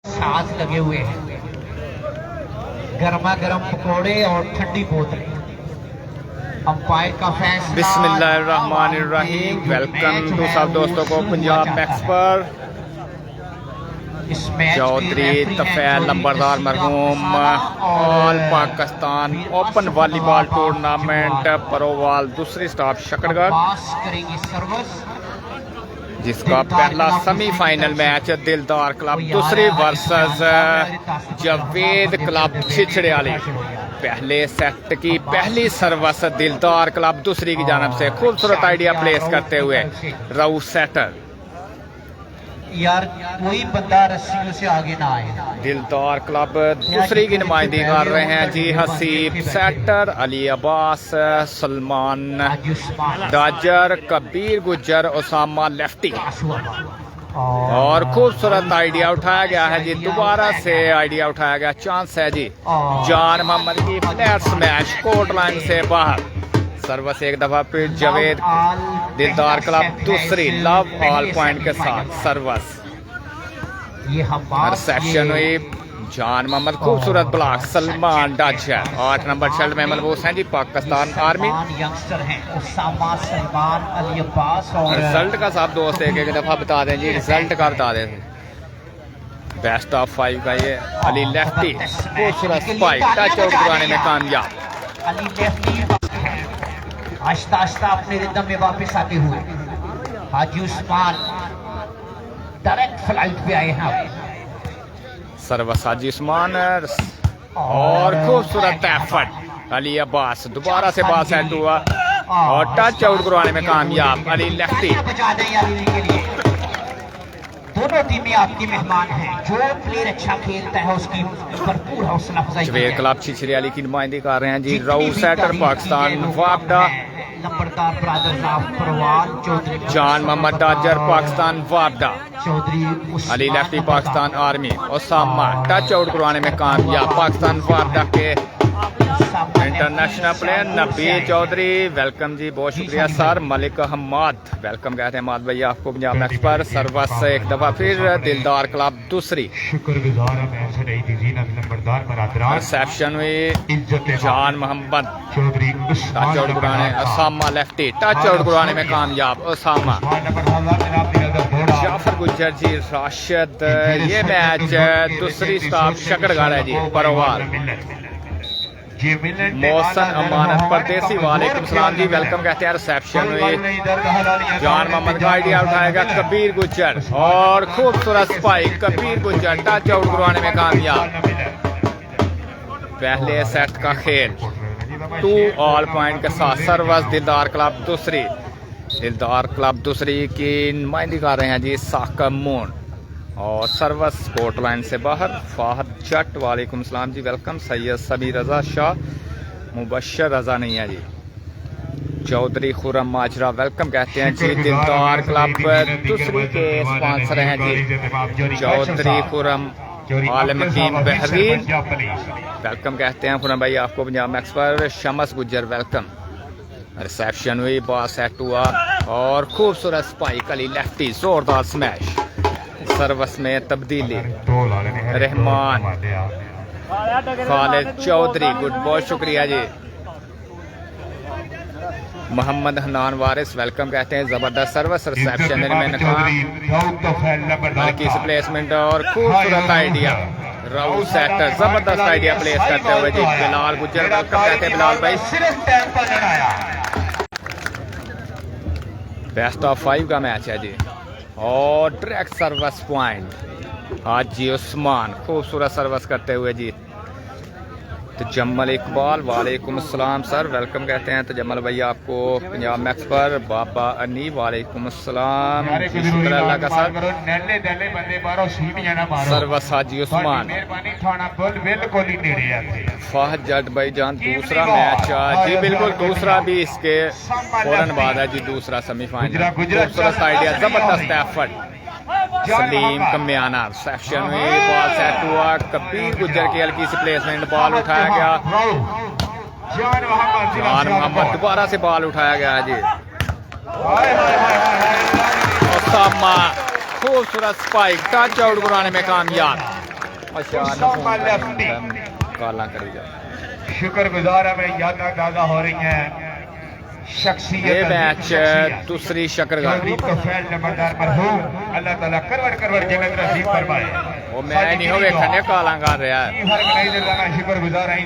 साथ लगे हुए हैं, गर्मा गर्म पकौड़े और ठंडी बोतलें। अंपायर का फैसला। बिस्मिल्लाहिर्रहमानिर्रहीम। वेलकम टू सब दोस्तों को पंजाब मैक्स पर। चौधरी तफैल लंबरदार मरहूम all Pakistan open volleyball tournament Parowal दूसरी स्टॉप शकरगढ़, जिसका पहला सेमीफाइनल मैच दिलदार क्लब दूसरी वर्सेस जावेद क्लब छिछड़ियाली। पहले सेट की पहली सर्विस दिलदार क्लब दूसरी की जानब से खूबसूरत आइडिया प्लेस करते हुए राउ सेटर। यार कोई बंदा रस्सियों से आगे ना आए। दिलदार क्लब दूसरी की नुमाइंदगी कर रहे हैं जी हसीब सेटर, अली अब्बास, सलमान डाजर, कबीर गुज्जर, ओसामा लेफ्टी। और खूबसूरत आइडिया उठाया गया है जी, दोबारा से आइडिया उठाया गया, चांस है जी जान मोहम्मद की फ्लैट स्मैश कोर्ट लाइन से बाहर। सर्विस एक दफा फिर जावेद दिलदार क्लब दूसरी लव ऑल पॉइंट के साथ सर्विस। रिसेप्शन हुई जान मोहम्मद, खूबसूरत ब्लॉक सलमान डाजर। 8 नंबर शर्ट में मलबूस हैं जी पाकिस्तान आर्मी। रिजल्ट का सब दोस्त एक एक दफा बता दें जी, रिजल्ट का बता दें। बेस्ट ऑफ 5 का ये अली लेफ्टी, खूबसूरत स्पाइक टच आउट कराने में कामयाब। आहिस्ता आहिस्ता अपने रिदम में वापस आते हुए हाजी उस्मान डायरेक्ट फ्लाइट पे आए हैं। सर्विस हाजी उस्मान और खूबसूरत एफर्ट अली अब्बास, दोबारा से बाल सेट हुआ और टच आउट करवाने में कामयाब अली लेफ्टी। दोनों टीमें आपकी मेहमान हैं, जो प्लेयर अच्छा खेलता है उसकी भरपूर हौसला अफजाई। जावेद क्लब छिछड़ियाली की नुमाइंदगी कर रहे हैं जी राउ सेटर पाकिस्तान वापडा, नंबरदार ब्रदर्स ऑफ परवाल चौधरी, जान मोहम्मद डाजर पाकिस्तान वापडा, Chaudhary Ali lefty Pakistan army, Osama touch out करवाने में कामयाब पाकिस्तान वापडा के इंटरनेशनल प्लेयर नबी चौधरी। वेलकम जी, बहुत शुक्रिया सर। मलिक अहमद वेलकम कहते हैं माद भैया आपको पंजाब मैक्स पर। सर्विस एक दफा फिर दिलदार क्लब दूसरी। रिसेप्शन हुई जान मोहम्मद, टच आउट कराने ओसामा लेफ्टी, टच आउट कराने में कामयाब ओसामा। जाफर गुज्जर जी राशिद। ये मैच दूसरी स्टॉप शकरगढ़ है जी परोवाल। मौसन अमानत परदेसी वालेकुम सलाम जी, वेलकम कहते हैं। रिसेप्शन हुई जान मोहम्मद का आइडिया उठाएगा कबीर गुज्जर और खूबसूरत spike Kabir Gujjar touch out करवाने में कामयाब। पहले सेट का खेल 2 ऑल पॉइंट के साथ सर्विस दिलदार क्लब दूसरी। दिलदार क्लब दूसरी की नुमाइंदगी कर रहे हैं जी साकब मून और सर्विस कोर्ट लाइन से बाहर फाहद जट वालेकुम सलाम जी, वेलकम। सैयद सबी रजा शाह, मुबशर रजा नहीं है जी। चौधरी खुरम माजरा वेलकम कहते हैं जी, दिलदार क्लब दूसरी के स्पॉन्सर हैं जी चौधरी खुरम आलम हकीम बहरीन, वेलकम कहते हैं खुरम भाई आपको पंजाब मैक्स पर। शमस गुज्जर वेलकम। रिसेप्शन हुई बॉल सेट हुआ और खूबसूरत स्पाइक अली लेफ्टी, जोरदार स्मैश। सर्विस में तब्दीली रहमान खालिद चौधरी, गुड, बहुत शुक्रिया जी। मोहम्मद हनान वारिस वेलकम कहते हैं, जबरदस्त सर्विस। रिसेप्शन में की प्लेसमेंट और खूबसूरत आइडिया राउ सेटर, जबरदस्त आइडिया प्लेस करते हुए जी बिलाल गुज्जर वेलकम कहते हैं बिलाल भाई। बेस्ट ऑफ 5 का मैच है जी और डायरेक्ट सर्विस पॉइंट हाजी उस्मान, खूबसूरत सर्विस करते हुए जी। तजम्मल इकबाल वालेकुम अस्सलाम सर, वेलकम कहते हैं तजम्मल भैया आपको पंजाब मैक्स पर। बाबा अनी वालेकुम अस्सलाम, शुक्र अल्लाह का सर। सर्विस हाजी उस्मान। फाहद जट भाई जान दूसरा मैच जी, बिल्कुल दूसरा भी इसके फौरन बाद है जी, दूसरा सेमीफाइनल। खूबसूरत आइडिया, जबरदस्त एफर्ट सलीम कमियाना। सेक्शन में बॉल सेट हुआ कबीर गुज्जर की हल्की सी प्लेसमेंट, बॉल उठाया गया जान मोहम्मद, दोबारा से बॉल उठाया गया जी। ओसामा खूबसूरत स्पाइक टच आउट कराने में कामयाब। उसामा लेफ्टी काला करी जा। शुक्रगुजार है मेरी याद ताज़ा हो रही हैं शख्सियत। ये मैच दूसरी शकरगार नंबरदार पर हूँ अल्लाह ताला करवट करवट जगत नसीब फरमाए। वो मैं नहीं हो वेखने काला कर रहा है। शुक्रगुजार है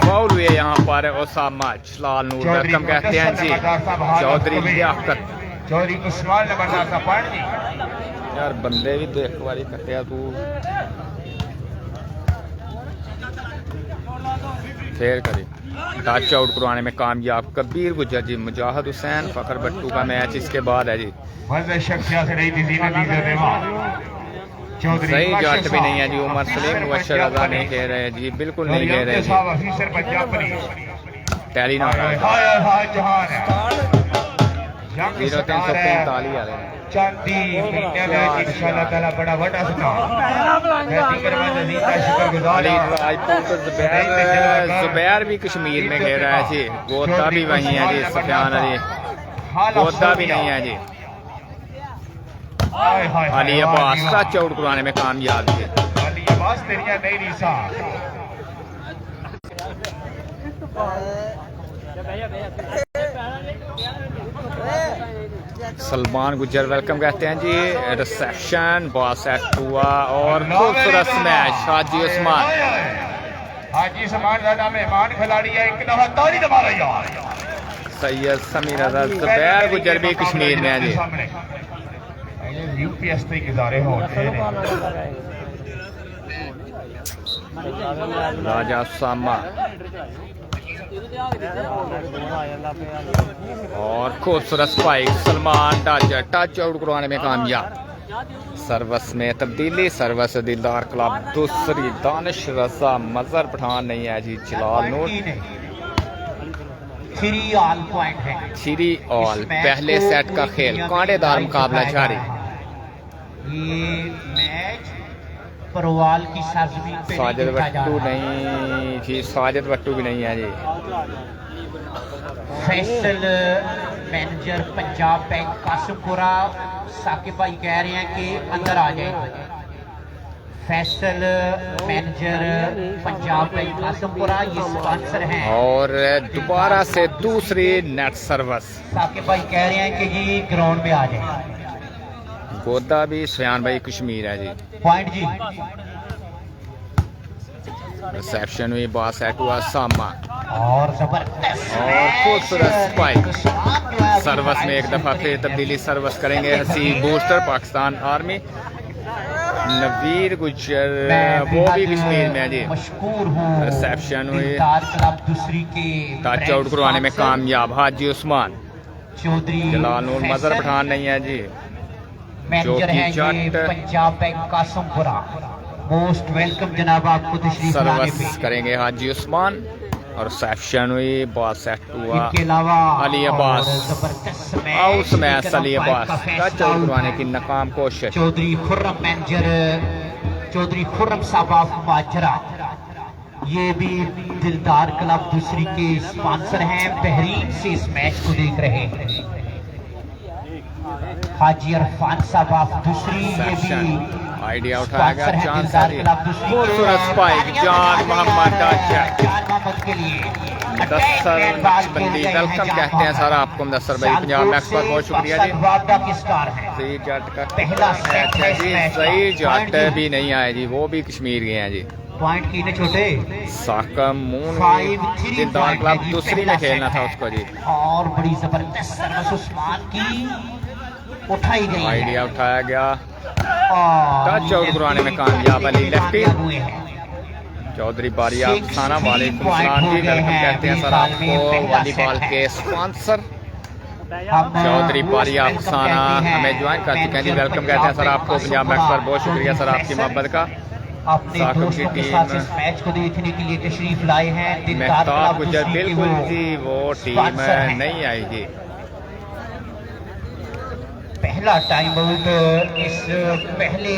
फाउल हुए यहाँ पर ओसामा लाल नूर वेलकम कहते हैं जी। चौधरी लियाकत चौधरी उस्मान नंबरदार साहब पढ़ जी यार बंदे भी देख वाली कटिया तू फेर करी। टच आउट करवाने में कामयाब कबीर गुज्जर जी। मुजाहिद हुसैन फखर बट्टू का मैच इसके बाद है जी। सही जट भी नहीं है जी। उमर सलीम मुबशर रजा नहीं कह रहे जी, बिल्कुल नहीं कह रहे जी। टैली ना 0345 आ रहे हैं। चांदी इंशाअल्लाह ताला बड़ा बड़ा जुबैर भी कश्मीर में कह रहा है जी। गोदा भी वही है जी। सफियान अली गोदा भी नहीं है जी। अली अब्बास टच आउट करवाने में कामयाब है। अली अब्बास तेरिया नहीं रीसा सलमान गुज्जर वेलकम कहते हैं जी। रिसेप्शन बॉस सेट हुआ और खूबसूरत मैच। हाजी उस्मान ज्यादा मेहमान खिलाड़ी है। एक दफा ताली दबा रही है। सैयद समीर रजा जुबैर गुज्जर भी कश्मीर में है जी। यूपीएस पे गुजारे हो राजा सामा और खूबसूरत स्पाइक सलमान टच आउट करवाने में कामयाब। सर्वस में तब्दीली। सर्वस दिलदार क्लब दूसरी दानिश रजा मजहर पठान नहीं है जी। जलाल नूर 3 ऑल पॉइंट है। 3 ऑल पहले सेट का खेल कांटेदार मुकाबला जारी। ये मैच परवाल की सरजमीन पे साजिद बट्टू नहीं जी। साजिद बट्टू भी नहीं है जी। फैसल मैनेजर पंजाब बैंक कासिमपुरा साकिब भाई कह रहे हैं कि अंदर आ जाए। फैसल मैनेजर पंजाब बैंक कासिमपुरा ये स्पॉन्सर हैं। और दोबारा से दूसरी नेट सर्विस। साकिब भाई कह रहे हैं कि जी ग्राउंड में आ जाए। गोदा भी सयान भाई कश्मीर है जी। पॉइंट जी। रिसेप्शन हुई बॉस सेट हुआ सामा और जबरदस्त और खूबसूरत स्पाइक। सर्विस में एक दफा फिर तब्दीली सर्विस करेंगे हसी बूस्टर पाकिस्तान आर्मी। नवीर गुज्जर वो भी कश्मीर में है जी। मशकूर हूँ। रिसेप्शन हुई दूसरी के टच आउट करवाने में कामयाब। हाजी उस्मान चौधरी जलाल नूर मजहर पठान नहीं है जी। मैनेजर हैं ये Punjab bank Kasimpura. Most welcome जनाब आपको तशरीफ लाने पे। सर्विस करेंगे हाजी उस्मान और रिसेप्शन हुई बॉस सेट हुआ। इसके अलावा अली अब्बास जबरदस्त out match. Ali Abbas touch out करवाने की नाकाम कोशिश। चौधरी खुर्रम मैनेजर चौधरी खुर्रम साहब ऑफ माजरा ये भी दिलदार क्लब दूसरी के स्पॉन्सर हैं। बहरीन से इस मैच को देख रहे हैं। हाजी अरफान साहब ऑफ दूसरी ये भी आइडिया उठाया गया। चांद खूबसूरत स्पाइक जान मोहम्मद के लिए मुदस्सर नक्शबंदी वेलकम कहते हैं सर आपको। मुदस्सर भाई पंजाब मैक्स पर बहुत शुक्रिया जी। सही जट का पहला मैच है जी। सही जट भी नहीं आए जी। वो भी कश्मीर गए हैं जी। पॉइंट की छोटे साकम मून दिलदार क्लब दूसरी में खेलना था उसको जी। और बड़ी जबरदस्त सर्विस उस्मान की उठाई गई। आइडिया उठाया गया। टच आउट करवाने में कामयाब। अली लेफ्टी चौधरी बारिया खाना वालेकुम सलाम जी। वेलकम कहते हैं सर आपको वॉलीबॉल के स्पॉन्सर चौधरी बारिया खाना हमें ज्वाइन कर चुके हैं जी। वेलकम कहते हैं सर आपको पंजाब मैक्स पर बहुत शुक्रिया सर आपकी मोहब्बत का। अपने दोस्तों के साथ इस मैच को देखने के लिए तशरीफ लाए हैं। मेहताब गुज्जर बिल्कुल जी वो टीम नहीं आई जी। पहला टाइम आउट इस पहले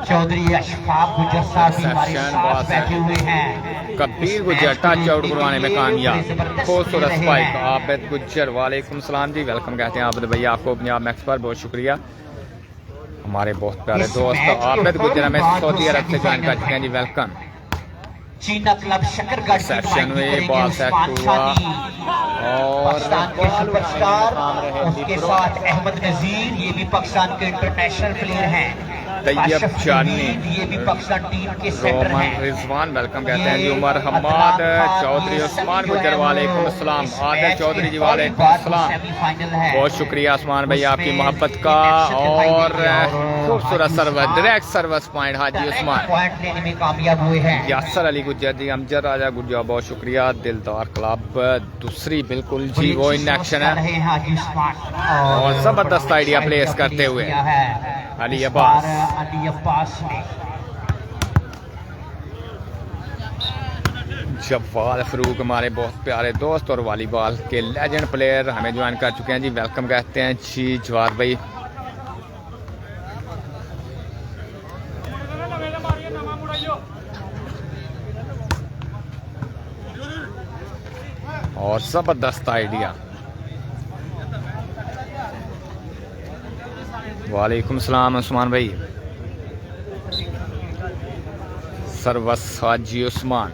चौधरी अशफाक गुजर साहब भी हमारे साथ बैठे हुए हैं। कबीर गुजर टच आउट करवाने में कामयाब, खूबसूरत स्पाइक। आबिद गुजर वालेकुम सलाम जी, वेलकम कहते हैं आबिद भैया आपको पंजाब मैक्स पर, बहुत शुक्रिया। हमारे बहुत प्यारे दोस्त आबिद गुजर हमें सऊदी अरब से ज्वाइन कर चुके हैं जी, वेलकम। चीना क्लब शकरगढ़ सेक्शन में बॉल सेट हुआ और पाकिस्तान के सुपरस्टार, उसके साथ अहमद नजीर, ये भी पाकिस्तान के इंटरनेशनल प्लेयर हैं। तैयब जानी, ये भी पाकिस्तान टीम के सेटर रोमन हैं। रिजवान वेलकम कहते हैं जी। उमर हम्माद चौधरी उस्मान गुजर वालेकुम अस्सलाम। आदिल चौधरी जी वालेकुम अस्सलाम, बहुत शुक्रिया उस्मान भाई आपकी मोहब्बत का। और खूबसूरत सर्विस, डायरेक्ट सर्विस पॉइंट हाजी उस्मान, पॉइंट लेने में कामयाब हुए हैं। यासर अली गुजर जी, अमजद राजा गुजर, बहुत शुक्रिया। दिलदार क्लब दूसरी बिल्कुल जी वो इन एक्शन है और जबरदस्त आइडिया प्लेस करते हुए अली अब्बास ने जवाल फरूक, हमारे बहुत प्यारे दोस्त और वॉलीबॉल के लेजेंड प्लेयर हमें ज्वाइन कर चुके हैं जी, वेलकम कहते हैं जी जवार भाई। और जबरदस्त आइडिया, वालेकुम सलाम उस्मान भाई। सर्वस हाजी उस्मान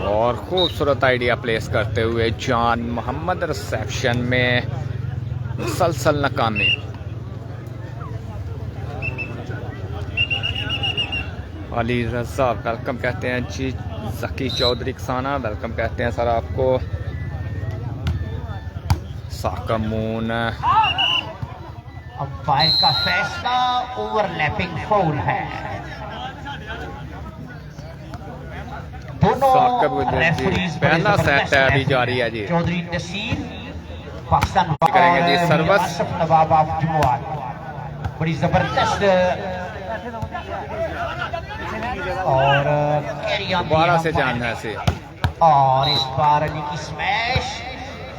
और खूबसूरत आइडिया प्लेस करते हुए जान मोहम्मद, रिसेप्शन में मुसलसल नाकामी। अली रजा वेलकम कहते हैं जी। जकी चौधरी कसाना वेलकम कहते हैं सर आपको। साकमून, अंपायर का फैसला ओवरलैपिंग फाउल है। दोनों रेफरीज पहला सेट है अभी जारी है जी। चौधरी नसीर पाकिस्तान करेंगे जी सर्विस। नवाब ऑफ जमुआर, बड़ी जबरदस्त और दोबारा से जानना है से। और इस बार अली की स्मैश,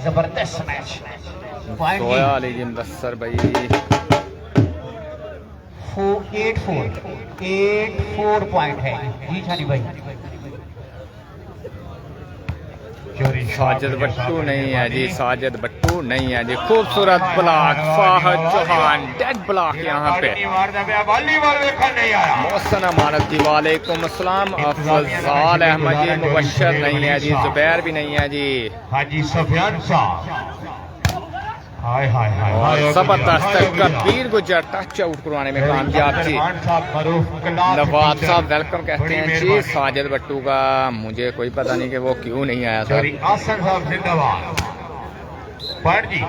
जबरदस्त स्मैश। सोया अली जी मुदस्सर भाई 84 पॉइंट है जी छानी भाई। साजिद बट्टू नहीं है जी, साजिद बट्टू नहीं है जी। खूबसूरत block, Fahad Chauhan dead block यहाँ पे। मोहसन अमानत जी वालेकुम अस्सलाम। अफजाल अहमद जी मुबशर नहीं है जी, जुबैर भी नहीं है जी। हाजी सफियान साहब, और जबरदस्त कबीर गुजर टच आउट करवाने में कामयाब जी। नवाब साहब वेलकम कहते हैं जी। साजिद बट्टू का मुझे कोई पता नहीं कि वो क्यों नहीं आया सर। आसन साहब जिंदाबाद। जी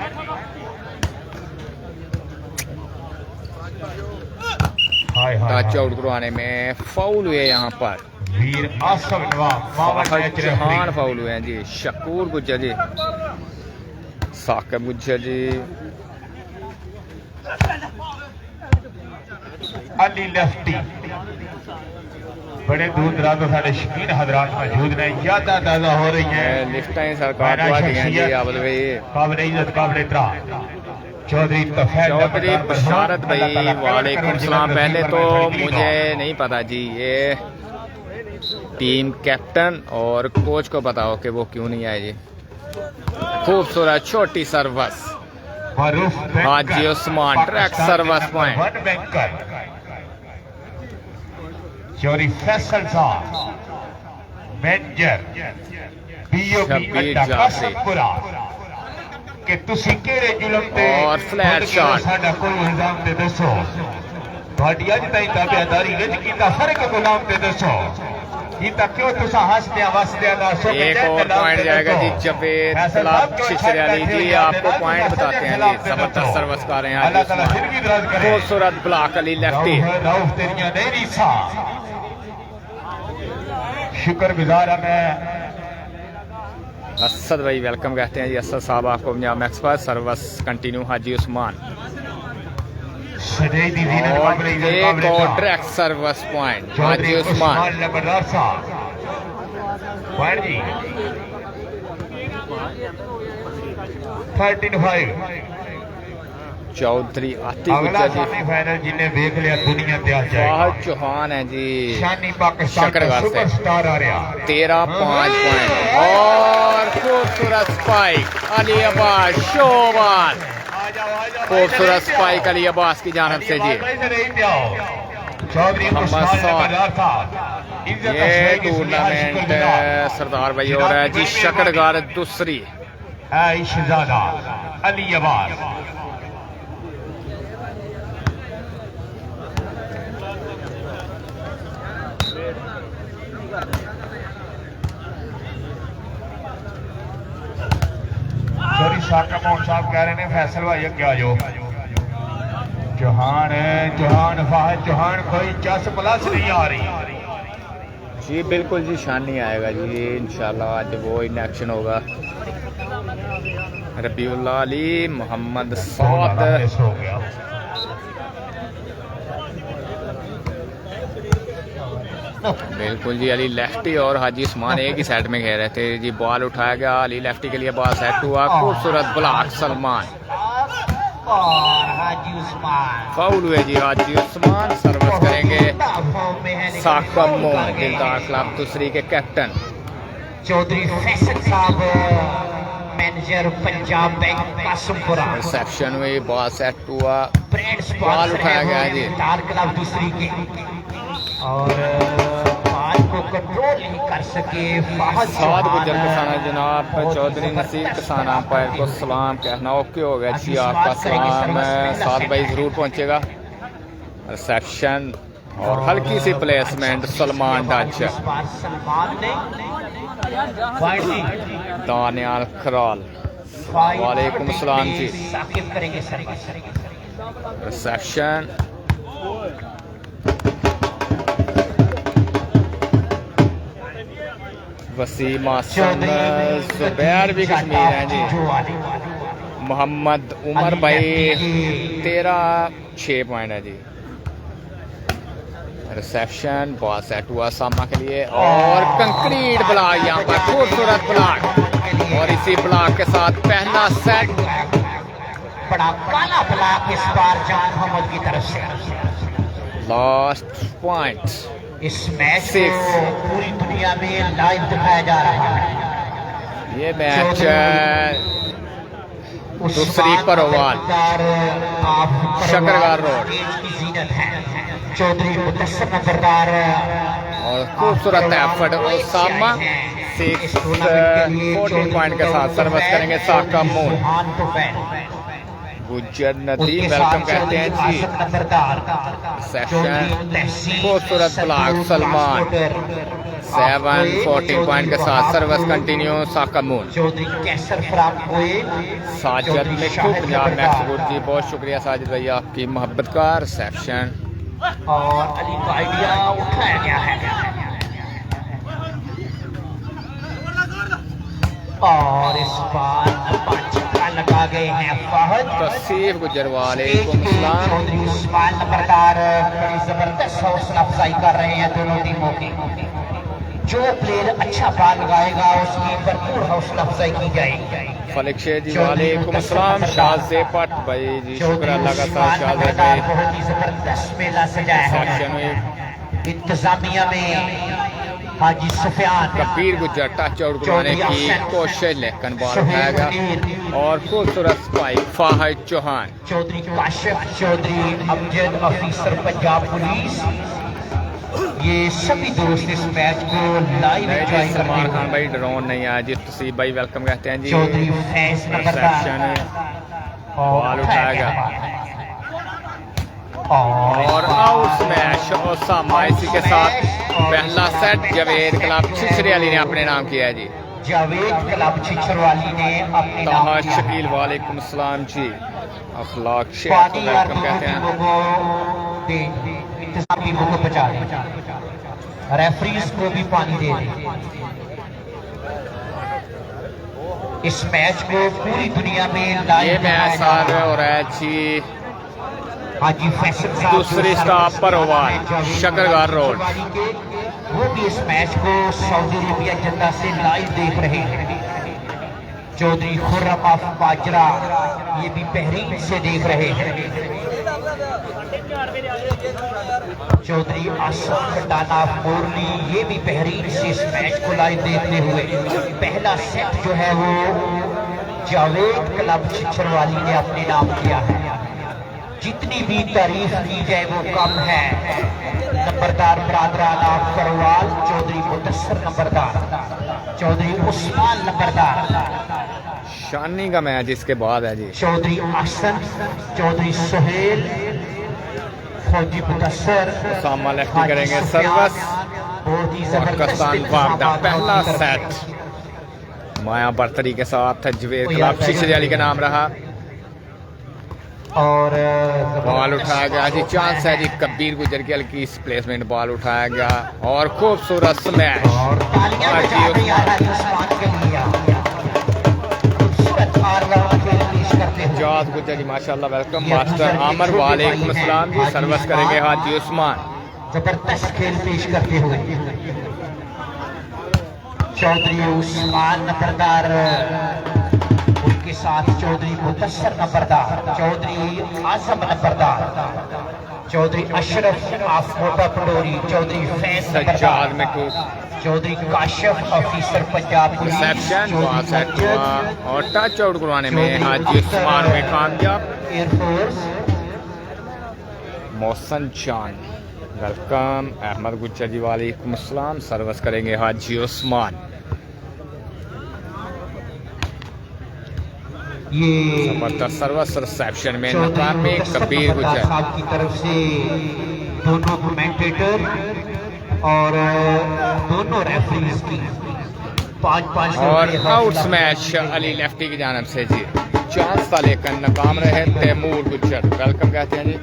टच आउट करवाने में फाउल हुए यहाँ पर। वीर आसम नवाब चौहान फाउल हुए हैं जी। शकूर गुजर जी, साकिब गुजर जी, अली लेफ्टी, बड़े दूर दराज से सारे शकीन हजरात मौजूद ने। यादा ताजा हो रही है लिफ्टें सरकार जी आबद भाई। काबिल इज्जत काबिल एहतराम चौधरी चौधरी बशारत भाई वालेकुम सलाम। पहले तो मुझे नहीं पता जी, ये टीम कैप्टन और कोच को बताओ कि वो क्यों नहीं आए जी। खूबसूरत छोटी service Haji Usman, direct service point. Chaudhary Faisal साहब, मैनेजर बीओबी अड्डा कासमपुरा कि तुसी केड़े जुलम ते और फ्लैट शॉट। साडा कोई इल्जाम ते दसो, ਤੁਹਾਡੀ ਅੱਜ ਤਾईं ਤਾਬेदारी ਵਿੱਚ ਕੀਤਾ फर्क गुलाम ते दसो। क्यों तुसा हंसदे वसदे दा सुख। एक और पॉइंट जाएगा जी जवेद तलाब छिछरियाली जी, आपको पॉइंट बताते हैं जी। जबरदस्त सर्विस कर रहे हैं, खूबसूरत ब्लॉक अली लेफ्टी। शुक्रगुजार है मैं। असद भाई वेलकम कहते हैं जी। असद साहब आपको पंजाब मैक्स पर सर्विस कंटिन्यू हाजी उस्मान। और एक और डायरेक्ट सर्विस पॉइंट हाजी उस्मान। नंबरदार साहब जी 13-5 चौधरी आती अगला गुज्जर जी, सेमीफाइनल जिन्हें देख लिया दुनिया ते आ जाएगा। फाहद चौहान है जी शानी पाकिस्तान का शकरगढ़ से। सुपरस्टार आ रहा। 13.5 पॉइंट और खूबसूरत स्पाइक अली अब्बास शोबाज, खूबसूरत स्पाइक अली अब्बास की जानब से जी। चौधरी मोहम्मद साद। ये टूर्नामेंट सरदार भाई हो रहा है जी शकरगढ़ दूसरी। शहजादा अली अब्बास। चौधरी साका मोहन साहब कह रहे हैं फैसल भाई क्या जो चौहान चौहान फाहद चौहान कोई 10 प्लस नहीं आ रही जी। बिल्कुल जी शानी आएगा जी इंशाल्लाह, आज वो इन एक्शन होगा। रबीउल्लाह अली मोहम्मद साद, मिस हो गया। बिल्कुल जी अली लेफ्टी और हाजी उस्मान एक ही साइड में खेल रहे थे जी। बॉल उठाया गया, अली लेफ्टी के लिए बॉल सेट हुआ, खूबसूरत ब्लॉक सलमान और हाजी उस्मान फाउल हुए जी। हाजी उस्मान सर्विस करेंगे साका मोन, दिलदार क्लब दूसरी के कैप्टन। चौधरी फैसल साहब मैनेजर पंजाब बैंक कासमपुरा। रिसेप्शन हुई, बॉल सेट हुआ, ब्रांड बॉल स्पॉन्सर उठाया गया जी। दिलदार क्लब दूसरी के और बॉल को कंट्रोल नहीं कर सके फाहद साद गुजर चौहान। कसाना जनाब चौधरी नसीब कसाना अंपायर को सलाम कहना ओके हो गया जी। आपका सलाम साद भाई जरूर पहुंचेगा। रिसेप्शन और हल्की सी प्लेसमेंट सलमान डच, इस बार सलमान ने दानियाल खराल वालेकुम सलाम जी। साकिब करेंगे सर्विस। रिसेप्शन वसीम आसन, जुबैर भी कश्मीर हैं जी। मोहम्मद उमर भाई 13.6 पॉइंट है जी। रिसेप्शन बॉल सेट हुआ सामा के लिए और कंक्रीट ब्लॉक यहाँ पर, खूबसूरत ब्लॉक और इसी ब्लॉक के साथ पहला सेट। बड़ा काला ब्लॉक इस बार जान मोहम्मद की तरफ से। लास्ट पॉइंट इस मैच को पूरी दुनिया में लाइव दिखाया जा रहा है। ये मैच दूसरी पर ओवल शकरगढ़ रोड की जीनत है। चौधरी मुदस्सर नंबरदार और खूबसूरत एफर्ट ओसामा 14 पॉइंट के साथ सर्विस करेंगे साका मोन। गुज्जर नदीम वेलकम कहते हैं जी। सेक्शन खूबसूरत ब्लॉक सलमान 14 पॉइंट के साथ सर्विस कंटिन्यू साका मोन। साजिद मिठू पंजाब मैक्सवुड जी, बहुत शुक्रिया साजिद भैया आपकी मोहब्बत का। रिसेप्शन और अली का आइडिया उठाया गया है और इस बार छक्का लगा गए हैं फाहद। तसीफ गुजर वालेकुम सलाम। चौधरी उस्मान नंबरदार बड़ी जबरदस्त हौसला अफजाई कर रहे हैं दोनों टीमों की। जो प्लेयर अच्छा बॉल लगाएगा उसकी भरपूर हौसला अफजाई की जाएगी। फलिक शेर जी वालेकुम सलाम। शाहजे पट भाई जी शुक्र अल्लाह का साथ। शाहजे भाई बहुत ही जबरदस्त मेला सजाया सेक्शन है। में इंतजामिया में हाजी सुफियान कबीर गुजर टच आउट करवाने की कोशिश, लेकिन बॉल उठाया गया और खूबसूरत spike Fahid Chauhan. Chaudhary Kashif Chaudhary Amjad officer Punjab police, ये सभी दोस्त इस मैच को लाइव एंजॉय सलमान खान भाई ड्रोन नहीं आया जी। तसीब भाई वेलकम कहते हैं जी। चौधरी फैज रिसेप्शन बॉल उठाया गया और आउट स्मैश ओसामा। इसी के साथ पहला सेट जावेद क्लब छिछरियाली ने अपने नाम किया है जी। जावेद क्लब छिछरवाली ने अपने नाम ताहा किया। शकील वालेकुम सलाम जी। अखलाक शेख को वेलकम कहते हैं। इंतजामी को बचा दें, रेफरीज को भी पानी दे दें। इस मैच को पूरी दुनिया में लाइव ये मैच साथ हो रहा है जी हाजी फैसल साहब दूसरी स्टॉप पर ओवल शकरगढ़ रोड। वो भी इस मैच को सऊदी अरेबिया जद्दा से लाइव देख रहे हैं। चौधरी खुर्रम ऑफ बाजरा ये भी बेहरीन से देख रहे हैं। चौधरी आसफ डाना ऑफ मुरली ये भी बेहरीन से इस मैच को लाइव देखते हुए। पहला सेट जो है वो जावेद क्लब छिछरवाली ने अपने नाम किया है। जितनी भी तारीफ की जाए वो कम है। नंबरदार बरादरान ऑफ करवाल चौधरी मुदस्सर नंबरदार, चौधरी उस्मान नंबरदार। शानी का मैच इसके बाद है जी। चौधरी आसन, चौधरी सुहेल, फौजी मुदस्सर, सामा लेफ्टी करेंगे सर्वस। पाकिस्तान वापदा पहला सेट माया बर्तरी के साथ जवेद क्लब छिछरवाली का नाम रहा। और बॉल उठाया गया जी, चांस है जी कबीर गुजर की हल्की प्लेसमेंट, बॉल उठाया गया और खूबसूरत स्मैश। जाज गुजर जी माशाल्लाह, वेलकम मास्टर आमर, वालेकुम अस्सलाम जी। सर्विस करेंगे हाजी उस्मान। जबरदस्त खेल पेश करते हुए चौधरी उस्मान नंबरदार, उनके साथ चौधरी मुदस्सर नंबरदार, चौधरी आजम नंबरदार, चौधरी अशरफ ऑफ मोटा पटोरी, चौधरी फैज सज्जाद में चौधरी काशिफ ऑफिसर पंजाब रिसेप्शन और टच आउट करवाने में हाजी उस्मान में कामयाब। एयरफोर्स मोहसन चांद, वेलकम अहमद गुज्जर जी, वालेकुम अस्सलाम। सर्विस करेंगे हाजी उस्मान। ये जबरदस्त सर्विस रिसेप्शन में नाकामी कबीर गुज्जर साहब की तरफ से दोनों कमेंटेटर और दोनों रेफरीज की 5-5 और आउट स्मैश अली लेफ्टी की जानब से जी। चांस था लेकिन नाकाम रहे तैमूर गुज्जर, वेलकम कहते हैं जी।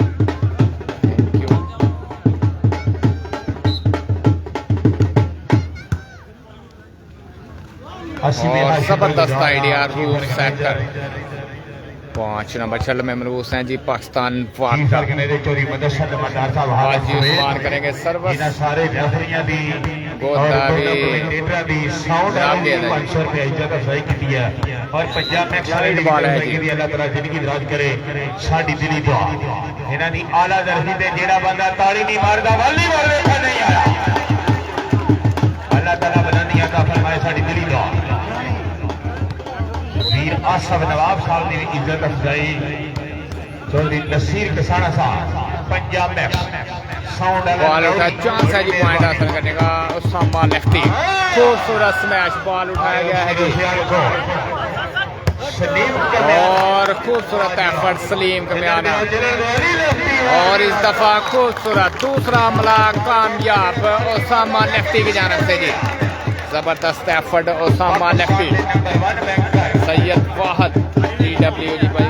और जबरदस्त आइडिया रूम सेक्टर 5 नंबर छल में मलबूस हैं जी पाकिस्तान वापदा। हाजी उस्मान करेंगे सर्विस। और पंजाब में अल्लाह तआला जिंदगी दराज करे। साडी दिली दुआ इन्हां दी आला दर्जे ते जेड़ा बंदा ताड़ी नहीं मारदा वाली मार देखा नहीं आया। अल्लाह तआला बुलंदियां अता फरमाए। साडी दिली दुआ वीर आसफ नवाब साहब ने इज्जत अफजाई, चौधरी नसीर कसाना साहब पंजाब में साउंड बॉल उठा, चांस है जी पॉइंट हासिल करने का। उसामा लेफ्टी, खूबसूरत स्मैश, बॉल उठाया गया है जी और खूबसूरत एफर्ट सलीम कमियाना। और इस दफा खूबसूरत दूसरा हमला कामयाब उसामा लेफ्टी की जानब से जी। जबरदस्त effort Usama lefty. Syed Wahid DW ji भाई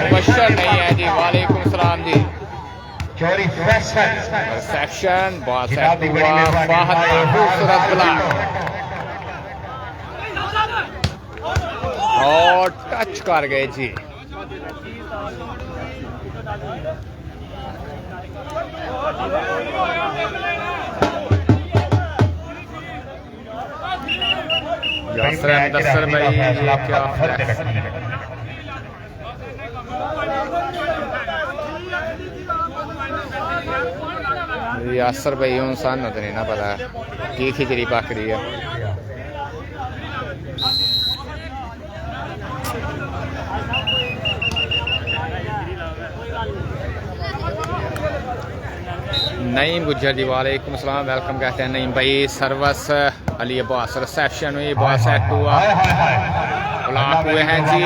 मुबशर नहीं है जी, वालेकुम सलाम जी। रिसेप्शन बहुत वाहद खूबसूरत ब्लॉक और टच कर गए जी। यासर मुदस्सर भाई ये क्या यासर भाई हूँ सानू तो नहीं ना पता की खिचड़ी पक रही है। नईम गुज्जर जी वालेकुम सलाम, वेलकम कहते हैं नईम भाई। सर्विस अली अब्बास, रिसेप्शन हुई, बॉल सेट हुआ, ब्लॉक हुए हैं जी।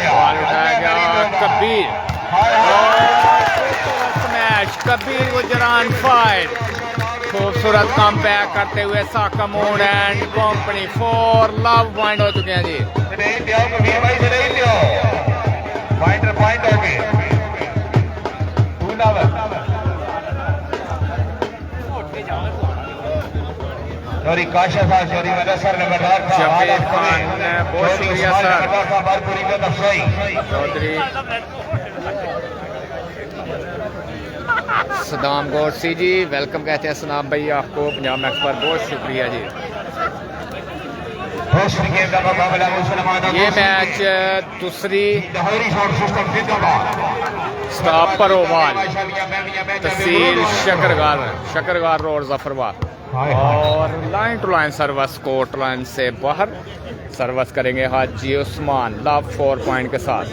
बॉल उठाया गया कबीर, स्मैश कबीर गुजरान फाइट। खूबसूरत कम बैक करते हुए Saka Mood and company 4 love point हो चुके हैं जी। बहुत शुक्रिया सर चौधरी। सदाम गौरसी जी वेलकम कहते हैं सनाम भाई आपको पंजाब मैक्स पर बहुत शुक्रिया जी। ये मैच दूसरी स्टॉप पर ओवल तहसील शकरगार रोड जफरबाद और line to line service court line से बाहर सर्विस करेंगे हाजी उस्मान लव 4 पॉइंट के साथ।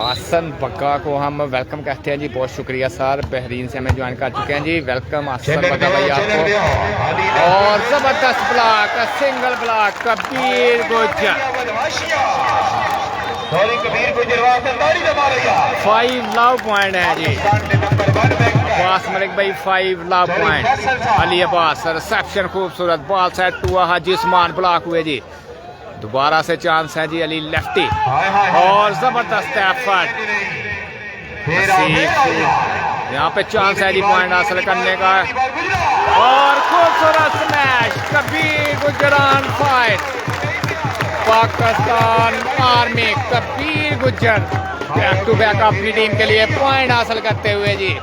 आसन बग्गा को हम वेलकम कहते हैं जी, बहुत शुक्रिया सर, बहरीन से हमें ज्वाइन कर चुके हैं जी। वेलकम आसन बग्गा भाई आपको। और जबरदस्त block, single block Kabir Gujjar 5 love point है जी। अब्बास मलिक भाई 5 love point. Ali Abbas reception खूबसूरत बॉल सेट हुआ हाजी उस्मान ब्लॉक हुए जी। दोबारा से चांस है जी अली लेफ्टी और जबरदस्त एफर्ट। यहाँ पे चांस है जी पॉइंट हासिल करने का और खूबसूरत smash Kabir Gujran fight. Pakistan army Kabir Gujjar back to back अपनी टीम के लिए पॉइंट हासिल करते हुए जी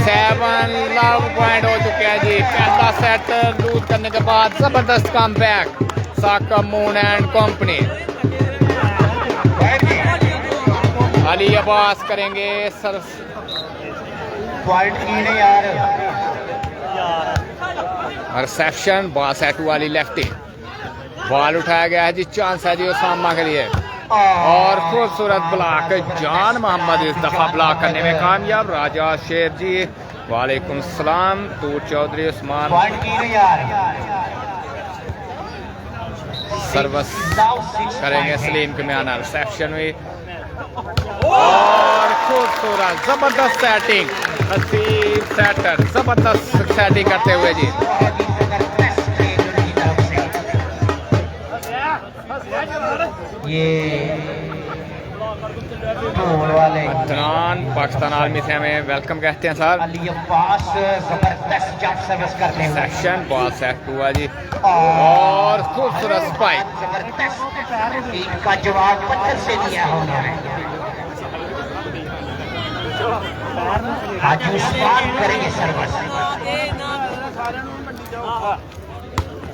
7 लव पॉइंट हो चुके हैं जी। पहला सेट लूज करने के बाद जबरदस्त come back Saka moon and company. Ali Abbas करेंगे सर पॉइंट की नहीं यार। रिसेप्शन बॉल सेट हुआ अली लेफ्टी, बॉल उठाया गया है जी, चांस है जी उसामा के लिए और खूबसूरत ब्लॉक। जान मोहम्मद इस दफा ब्लॉक करने में कामयाब। राजा शेर जी वालेकुम सलाम। तूर चौधरी उस्मान पॉइंट की नहीं यार। सर्विस करेंगे सलीम के म्याना। रिसेप्शन हुई और खूबसूरत जबरदस्त सेटिंग, हसीब सेटर जबरदस्त सेटिंग करते हुए जी। ये वाले अदनान पाकिस्तान आर्मी से हमें वेलकम कहते हैं सर। अली अब्बास जबरदस्त जंप सर्विस करते हैं। सेक्शन बॉल सेट हुआ जी और खूबसूरत स्पाइक। जबरदस्त इनका जवाब पत्थर से दिया उन्होंने। आज उस्मान करेंगे सर्विस।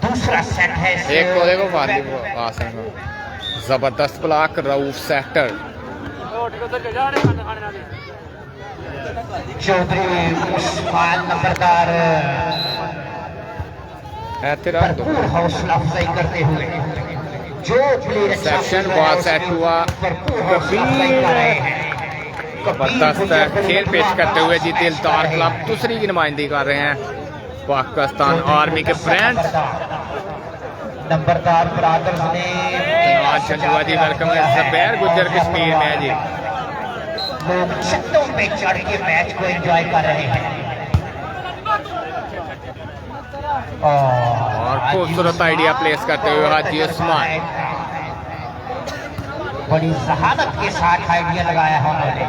दूसरा सेट है एक को देखो वाली आसन को जबरदस्त ब्लॉक रऊफ सेक्टर। चौधरी उस्मान नंबरदार भरपूर हौसला अफजाई करते हुए जो प्लेयर सेक्शन बॉल सेट हुआ जबरदस्त खेल पेश करते हुए जी दिलदार क्लब दूसरी की नुमाइंदगी कर रहे हैं पाकिस्तान आर्मी के ब्रांड नंबरदार ब्रादर्स ने चंदुआ जी वेलकम है। ज़ुबैर गुज्जर की स्पीड में है जी। लोग छतों पे चढ़ के मैच को एंजॉय कर रहे हैं और खूबसूरत आइडिया प्लेस करते हुए हाजी उस्मान बड़ी जहानत के साथ आइडिया लगाया है उन्होंने।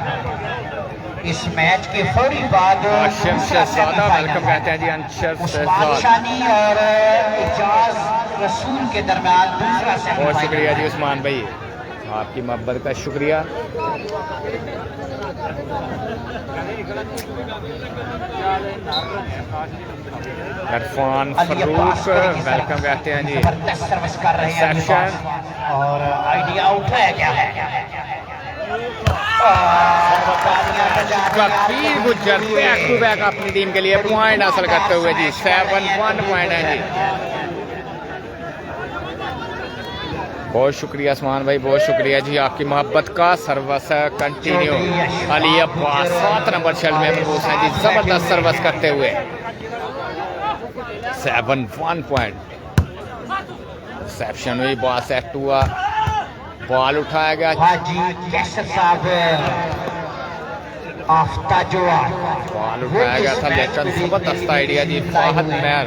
इस मैच के फौरी बाद आशिम शहजादा वेलकम कहते हैं जी। अंशर उस्मान शानी और इजाज रसूल के दरमियान दूसरा सेट। बहुत शुक्रिया जी उस्मान भाई, आपकी मोहब्बत का शुक्रिया। इरफान फरूक वेलकम कहते हैं जी। जबरदस्त सर्विस कर रहे हैं सेक्शन और आइडिया उठाया गया है। Kabir Gujjar back to back अपनी टीम के लिए पॉइंट हासिल करते हुए जी 7-1 पॉइंट है जी। बहुत शुक्रिया उस्मान भाई, बहुत शुक्रिया जी आपकी मोहब्बत का। Service continue. Ali Abbas 7 number शेल में मरबूस हैं जी, जबरदस्त सर्विस करते हुए 7-1 पॉइंट। रिसेप्शन हुई, बॉल सेट हुआ, बॉल उठाया गया, बॉल उठाया गया था लेकिन जबरदस्त आइडिया जी। Fahad Mahar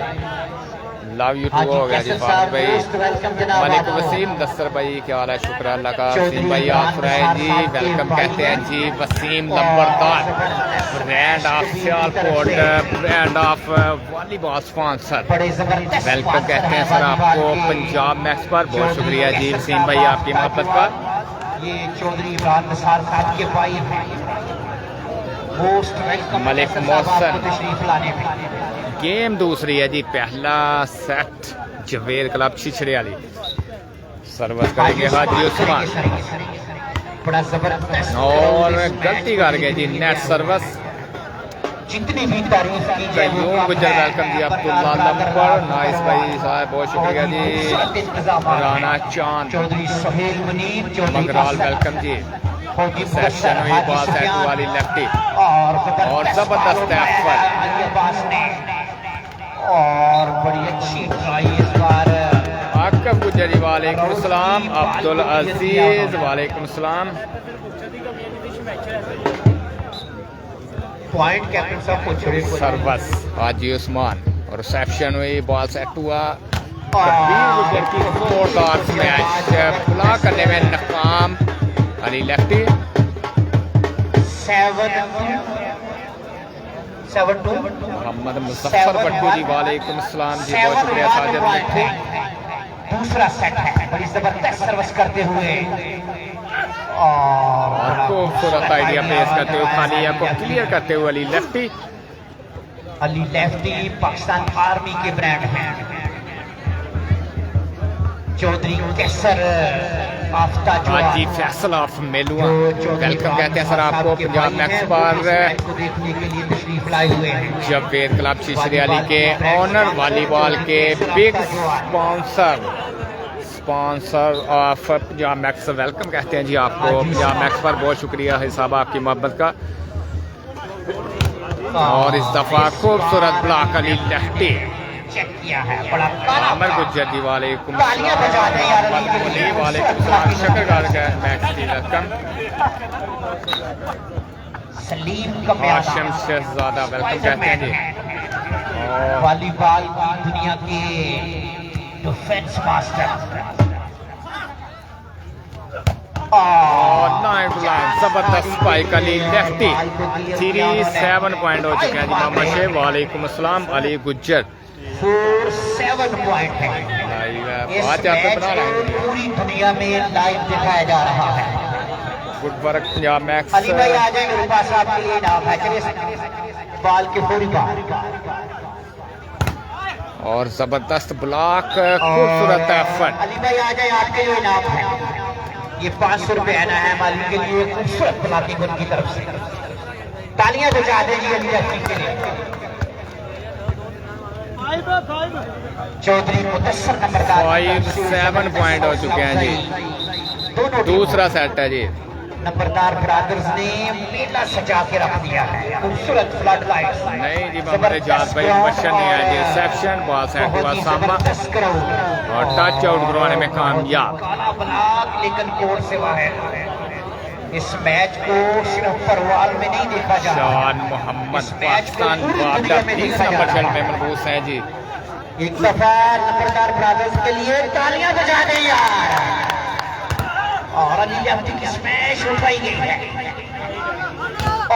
love you too हो गया जी फारूक भाई। मलिक वसीम दस्तर भाई क्या हाल है, शुक्र अल्लाह का। वसीम भाई आफराय जी वेलकम कहते हैं जी। वसीम लंबरदार brand of Sialkot, brand of volleyball sponsor, welcome कहते हैं सर आपको पंजाब मैक्स पर। बहुत शुक्रिया जी वसीम भाई आपकी मोहब्बत का। ये चौधरी इमरान निसार साहब के भाई हैं, मोस्ट वेलकम मलिक मोहसन। तशरीफ लाने में। गेम दूसरी है जी, पहला सेट जवेद क्लब छिछड़े वाली सर्विस करेंगे हाजी उस्मान बड़ा जबरदस्त और गलती कर गए जी नेट सर्विस। जितनी भी तारीफ की जाए कयूम गुजर वेलकम जी। अब्दुल्ला लंबर नाइस भाई साहब बहुत शुक्रिया जी। राना चांद चौधरी सुहेल मुनीर, चौधरी मंगराल वेलकम जी। सेक्शन हुई बाल सेट वाली लेफ्टी और जबरदस्त एफर्ट और बड़ी अच्छी ट्राई इस बार। आकब गुजरी वालेकुम सलाम। अब्दुल अजीज वालेकुम सलाम। पॉइंट कैप्टन साहब को छोड़े सर्वस हाजी उस्मान और रिसेप्शन हुई बॉल सेट हुआ। गुजर की जोरदार स्मैश ब्लॉक करने में नाकाम। अली लेफ्टी 7-2 मोहम्मद मुजफ्फर भट्टू जी वालेकुम सलाम जी बहुत शुक्रिया। साजिद मिट्टी दूसरा सेट है, बड़ी जबरदस्त सर्विस करते हुए और खूबसूरत आइडिया पेश करते हुए खालिया को क्लियर करते हुए Ali lefty. Ali lefty Pakistan army के ब्रांड हैं। चौधरी कैसर हाजी फैसल ऑफ मेलुआ वेलकम कहते हैं सर आपको पंजाब मैक्स पर। देखने के लिए तशरीफ लाए हुए हैं। जवेद क्लब छिछरियाली के ऑनर वॉलीबॉल के big sponsor of Punjab max welcome कहते हैं जी आपको पंजाब मैक्स पर। बहुत शुक्रिया है साहब आपकी मोहब्बत का। और इस दफा खूबसूरत ब्लॉक अली लेफ्टी चेक किया है, बड़ा आमर गुज्जर जी वालेकुम तालियां बजा दें यार अली के लिए। वालेकुम सलाम शकरगार का मैच की वेलकम। सलीम का हाशिम शहजादा वेलकम कहते हैं जी। और वॉलीबॉल की दुनिया के डिफेंस मास्टर और जबरदस्त स्पाइक अली लेफ्टी 3-7 पॉइंट हो चुके हैं जी। मोहम्मद शेख वालेकुम अस्सलाम। अली गुज्जर 4-7 पॉइंट है। इस आज आप मैच बना रहे को हैं पूरी दुनिया में लाइव दिखाया जा रहा है। Good work Punjab max. Ali भाई आ जाएंगे, रूपा साहब के लिए नाम है। चलिए बॉल के पूरी बाल और जबरदस्त ब्लॉक खूबसूरत एफर्ट। अली भाई आ जाए, आपके लिए नाम है। ये 500 रुपए आना है मालिक के लिए। खूबसूरत ब्लॉकिंग उनकी तरफ से। तालियां बजा दें जी अली लेफ्टी के लिए। चौधरी मुदस्सर नंबरदार 5-7 पॉइंट हो चुके हैं जी। दूसरा सेट है जी। नंबरदार ब्रादर्स ने मेला सजा के रख दिया है। खूबसूरत फ्लड लाइट्स। नहीं जी मोहम्मद एजाज भाई क्वेश्चन नहीं आया जी। रिसेप्शन बॉल सेट हुआ सामा और टच आउट करवाने में कामयाब। काला ब्लॉक लेकिन कोर्ट से बाहर। इस मैच को सिर्फ परवाल में नहीं देखा जा रहा। शान मोहम्मद पाकिस्तान बाटा 30 नंबर शेल्ड में मनबूस हैं जी। एक दफा नंबरदार ब्रादर्स के लिए तालियां बजा दें यार। और अली लेफ्टी की स्मैश उठाई गई है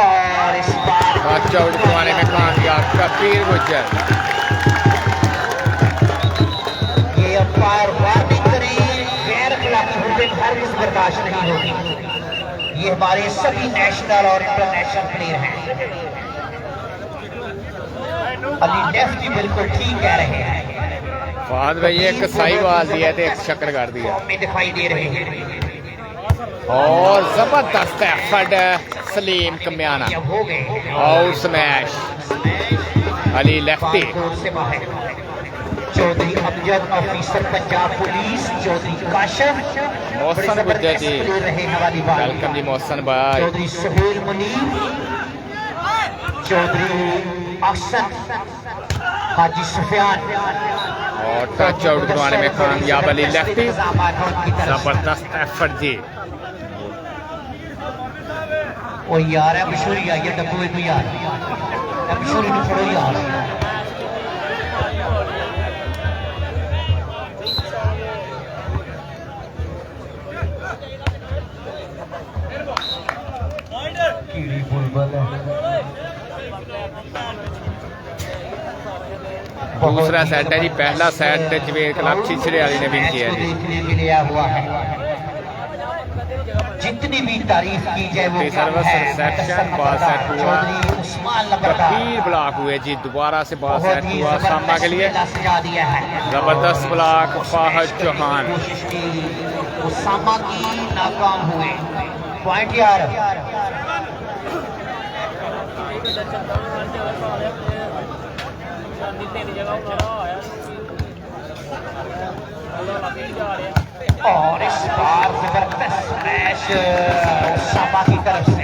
और इस बार टच आउट करवाने में कामयाब कबीर गुज्जर। ये अंपायर वार्निंग करें, गैर खिलाफी हुकूमत हरगिज़ बर्दाश्त नहीं होगी। ये हमारे सभी नेशनल और इंटरनेशनल प्लेयर हैं। अली लेफ्टी बिल्कुल ठीक कह रहे हैं। फहद भाई एक साईवाल दिया तो एक शक्कर कर दिया में दिखाई दे रहे हैं और जबरदस्त एफर्ट सलीम कम्याना हो गए और स्मैश अली लेफ्टी। से बाहर चौधरी अमजद ऑफिसर पंजाब पुलिस, चौधरी काशिफ मोहसन गुज्जर जी रहे हवाली बाल। वेलकम जी मोहसन भाई। चौधरी सुहेल मुनीर, चौधरी अहसन, हाजी सुफियान और टच आउट करवाने में कामयाब अली लेफ्टी। जबरदस्त एफर्ट जी। ओ यार है मशहूरी आई है डब्बू इनू यार मशहूरी नु फड़ो यार कीड़ी बुलबुल दूसरा सेट है जी, पहला सेट जवेर क्लब छिछरे वाली ने विन किया जी। देखने के लिए हुआ है, जितनी भी तारीफ की जाए वो सर्विस रिसेप्शन बॉल सेट हुआ, चौधरी उस्मान लंबरदार कबीर ब्लॉक हुए जी, दोबारा से बॉल सेट हुआ सामा के लिए, सजा दिया है। जबरदस्त ब्लॉक फाहद चौहान। कोशिश की उसामा की नाकाम हुए, पॉइंट यार और इस बार जबरदस्त स्मैश उसामा की तरफ से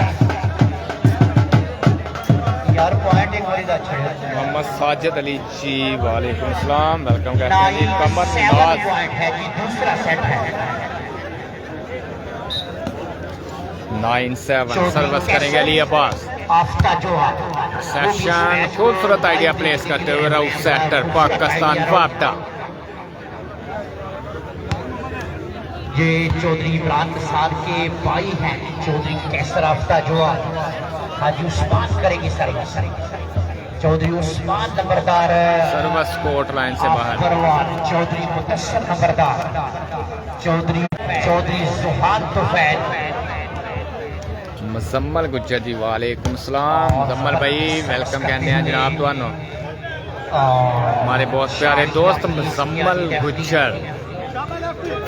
यार, पॉइंट एक बड़ी अच्छा है। मोहम्मद साजिद अली जी वालेकुम सलाम, वेलकम कहते हैं जी। कमर नवाज पॉइंट है जी, दूसरा सेट है। 9-7 सर्विस करेंगे अली अब्बास। आफ्ता जोहा सेशन खूबसूरत आइडिया प्लेस करते हुए राउट सेक्टर पाकिस्तान वापटा। ये चौधरी इमरान प्रसाद के भाई हैं, चौधरी कैसर आफ्ता जोहा। हाजी उस्मान करेंगे सर्विस, चौधरी उस्मान नंबरदार सर्विस कोर्ट लाइन से बाहर। चौधरी मुदस्सर नंबरदार, चौधरी सुहान तुफैल। मुजम्मल गुज्जर जी वालेकुम सलाम, मुजम्मल भाई वेलकम कहते हैं जनाब तुहानू। हमारे बहुत प्यारे दोस्त मुजम्मल गुज्जर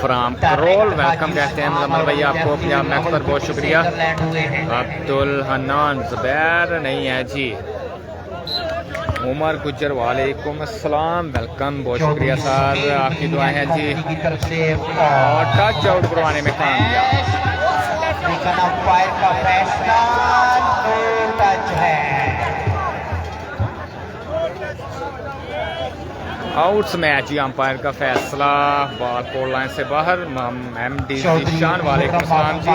फ्राम करोल, वेलकम कहते हैं मुजम्मल भाई आपको पंजाब मैक्स पर बहुत शुक्रिया। अब्दुल हन्नान जुबैर नहीं है जी, उमर गुज्जर वालेकुम अस्सलाम, वेलकम, बहुत शुक्रिया सर, आपकी दुआएं हैं जी। और टच आउट करवाने में कामयाब। अंपायर का फैसला नो टच है। आउट्स मैच ही अंपायर का फैसला, बॉल कोल लाइन से बाहर। एमडी निशान वालेकुम सलाम जी,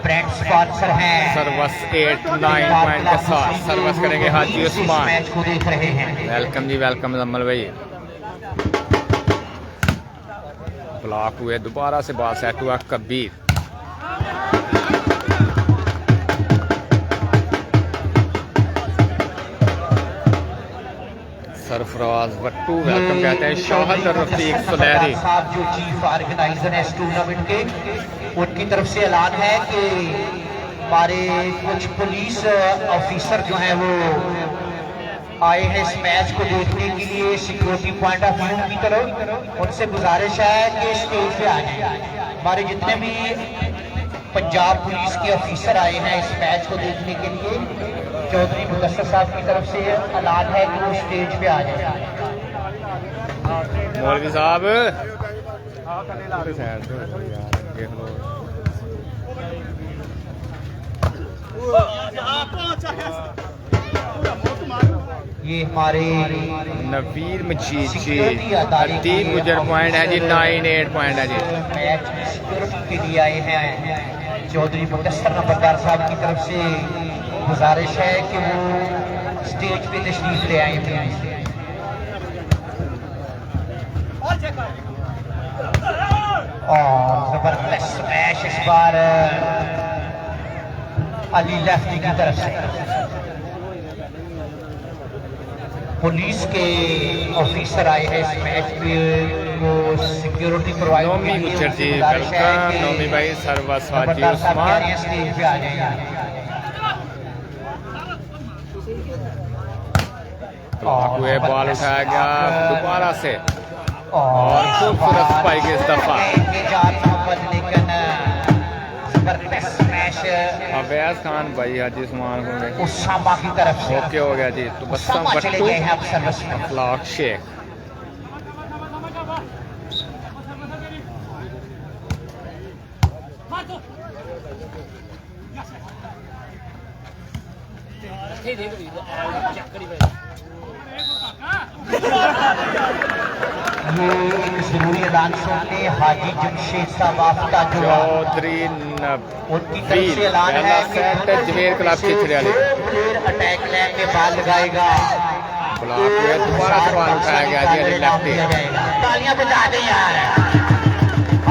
ब्रांड स्पॉन्सर हैं। सर्विस 8-9 पॉइंट के साथ सर्विस करेंगे हाजी उस्मान। मैच को देख रहे हैं, वेलकम जी वेलकम मुजम्मल भाई। ब्लॉक हुए, दोबारा से बॉल सेट हुआ कबीर। सरफराज वट्टू वेलकम कहते हैं। शाहद रफीक सुलहरी साहब जो चीफ ऑर्गेनाइजर है इस टूर्नामेंट के, उनकी तरफ से ऐलान है कि हमारे कुछ पुलिस ऑफिसर जो हैं वो आए हैं इस मैच को देखने के लिए सिक्योरिटी पॉइंट ऑफ व्यू की तरफ। उनसे गुजारिश है कि स्टेज पे आ जाए। हमारे जितने भी पंजाब पुलिस के ऑफिसर आए हैं इस मैच को देखने के लिए, चौधरी मुदस्सर साहब की तरफ से ऐलान है कि वो स्टेज पे आ जाए। मौलवी साहब ये हमारे नवीर मजीद जी, अतीब गुजर पॉइंट है जी, 9-8 पॉइंट है जी। मैच में सिक्योरिटी के लिए आए हैं। चौधरी मुदस्सर नंबरदार साहब की तरफ से गुजारिश है कि वो स्टेज पे तशरीफ ले आए प्लीज। और जबरदस्त स्मैश इस बार अली लेफ्टी की तरफ से। पुलिस के ऑफिसर आए हैं इस मैच पे को सिक्योरिटी प्रोवाइड नोमी गुज्जर जी वेलकम, नोमी भाई सर्विस हाजी उस्मान। स्टेज पे आ जाएंगे। हुए बॉल उठाया गया दोबारा से और खूबसूरत स्पाइक इस दफा। अवैस खान भाई हाजी उस्मान होंगे उसामा की तरफ से ओके हो गया जी। तो बस्सम बट्टू अखलाक शेख ये एक जरूरी ऐलान सुनते हाजी जमशेद साहब आफ्ता जो चौधरी उनकी तरफ से ऐलान है सेट जवेर क्लब छिछरे वाले प्लेयर अटैक लाइन में बॉल लगाएगा। ब्लॉक हुआ दोबारा से बॉल उठाया गया जी अली लेफ्टी। तालियां बजा दें यार।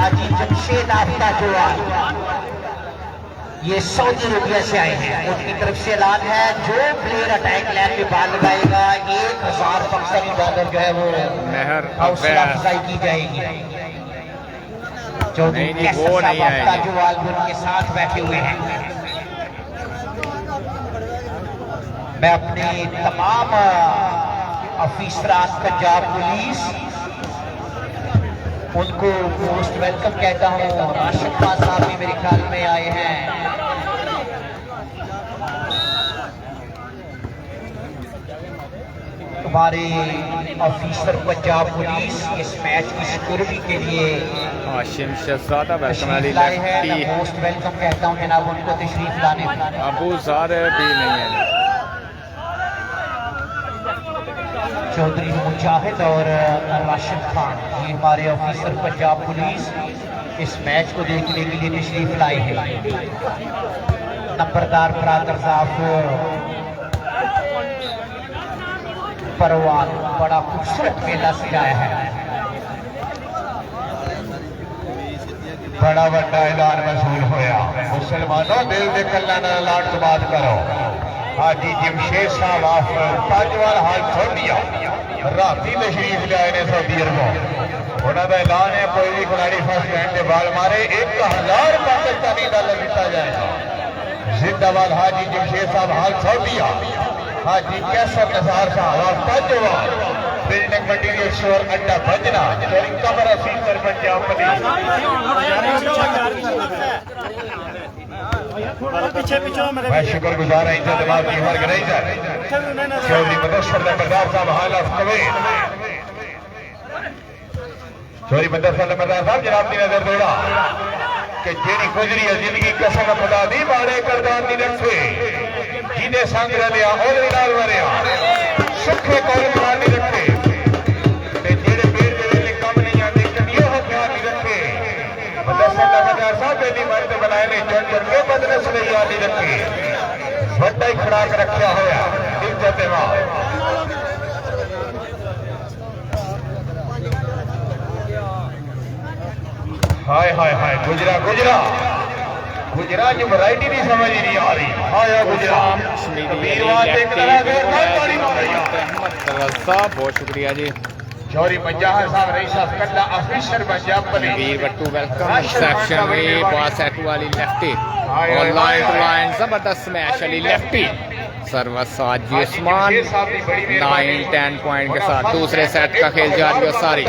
हाजी जमशेद आफ्ता जोवाल, ये सऊदी अरबिया से आए हैं। उनकी तरफ से ऐलान है जो प्लेयर अटैक लाइन में बाल लगाएगा 1000 पाकिस्तानी डॉलर जो है वो हौसला अफजाई की जाएगी। चौधरी कैसर साहब आफ्ता जोवाल उनके साथ बैठे हुए हैं। मैं अपने तमाम अफीसरान पंजाब पुलिस उनको मोस्ट वेलकम कहता हूँ। राशिद खान साहब भी मेरे ख्याल में आए हैं। हमारे ऑफिसर पंजाब पुलिस इस मैच की सिक्योरिटी के लिए हाशिम शहजादा वेलकम लाए हैं। मैं मोस्ट वेलकम कहता हूँ जनाब उनको तशरीफ लाने। अबू ज़र भी नहीं है। चौधरी मुजाहिद और राशिद खान ये हमारे ऑफिसर पंजाब पुलिस इस मैच को देखने के लिए तशरीफ लाए हैं। नंबरदार बरादरजाफ परवान बड़ा खूबसूरत मेला सजाया है। बड़ा बड़ा ऐलान वसूल होया। मुसलमानों दिल दे कल्ला ना लाट तो बात करो। हाजी जमशेद साहब ऑफ ताजवाल हाल छोड़ दिया। राती तशरीफ लाए ने सऊदी अरबों। उन्होंने ऐलान है कोई भी खिलाड़ी फर्स्ट बैंड के बाल मारे 1000 पाकिस्तानी डॉलर दिता जाएगा। जिंदाबाद हाजी जमशेद साहब हाल छोड़ दिया। हाजी कैसर निसार साहब ऑफ ताजवाल बिल्डिंग मटीरियल स्टोर अड्डा भजना चोरी कमर अफीसर पंजाब पुलिस। मैं शुक्रगुजार हैं इंतजाम की ऑर्गेनाइजर चौधरी मुदस्सर नंबरदार साहब हाल ऑफ कवेर। चौधरी मुदस्सर नंबरदार साहब जनाब की नजर दौड़ा कि जेड़ी गुजरी है जिंदगी कसम खुदा दी माड़े करदान दी रखे जिन्हें संग रलिया ओदे नाल वरिया सुखे कौल ख्याल नहीं रखे ते जेड़े पेड़ दे वेले कम नहीं आंदे कदियो हो ख्याल नहीं रखे। मुदस्सर नंबरदार साहब बेदी मर्द बनाए ने चढ़ चढ़ के बदनस नहीं याद नहीं रखे। वड्डा ही खुराक रखा होया इज्जत मां। हाय हाय हाय गुजरा गुजरा गुजरा जो वैरायटी नहीं समझ ही नहीं आ रही। आया गुजरा बहुत शुक्रिया जी। चौधरी मुजाहिद साहब रईस कल्ला ऑफिसर पंजाब पुलिस वीर बट्टू वेलकम सेक्शन में बॉल सेट वाली लेफ्टी और लाइन टू लाइन जबरदस्त स्मैश वाली लेफ्टी सर्वस साजी उस्मान 9-10 पॉइंट के साथ दूसरे सेट का खेल जारी है। सारी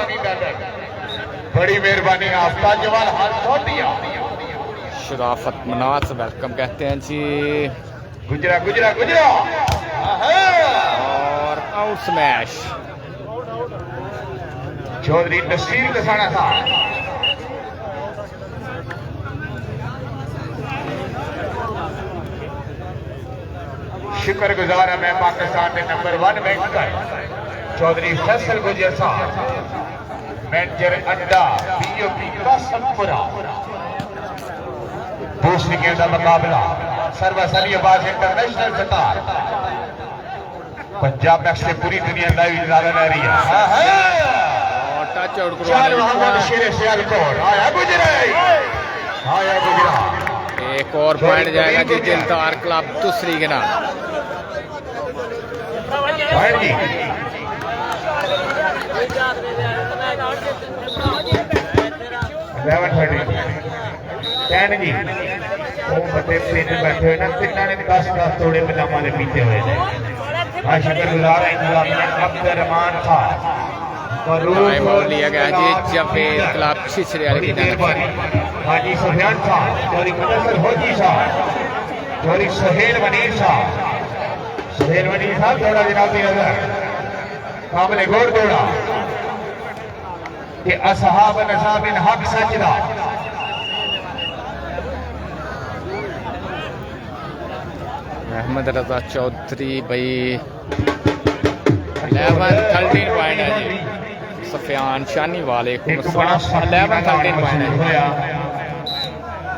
बड़ी मेहरबानी आफ्ता जवाल हाथ छोड़ दिया। शराफत मनास वेलकम कहते हैं जी। गुजरा गुजरा गुजरा और आउट स्मैश चौधरी नसीर कसाना था। शुक्रगुजार है मैं पाकिस्तान के नंबर 1 बैंकर चौधरी फैसल गुजर साहब मैनेजर अड्डा पीओपी कासमपुरा। दूसरी गेंद का मुकाबला सर्वस अलीबाज इंटरनेशनल स्टार पंजाब मैक्स से पूरी दुनिया लाइव नजारा ले रही है। टच आउट शेर सियालकोट आया गुजरा आया गुजरा। एक और पॉइंट जाएगा जी दिलदार क्लब दूसरी के नाम। जी 11:30 जी वो बड़े पिंड बैठे हुए ना तिना ने 10 तोड़े बदामा के पीते हुए ने। हाँ शुक्रगुजार है इंतजामिया अब्दुर्रहमान था लिया गया जी जवेद क्लब छिछरे वाले की तरफ। हाजी सुफियान साहब चौधरी मुदस्सर फौजी साहब चौधरी सुहेल वनीर साहब थोड़ा जनाब की नजर काबिल गौर दौड़ा कि असहाब नसाबिन हक सचदा अहमद रजा चौधरी भाई 11-13 पॉइंट है जी। सफियान शानी वाले 11-13 पॉइंट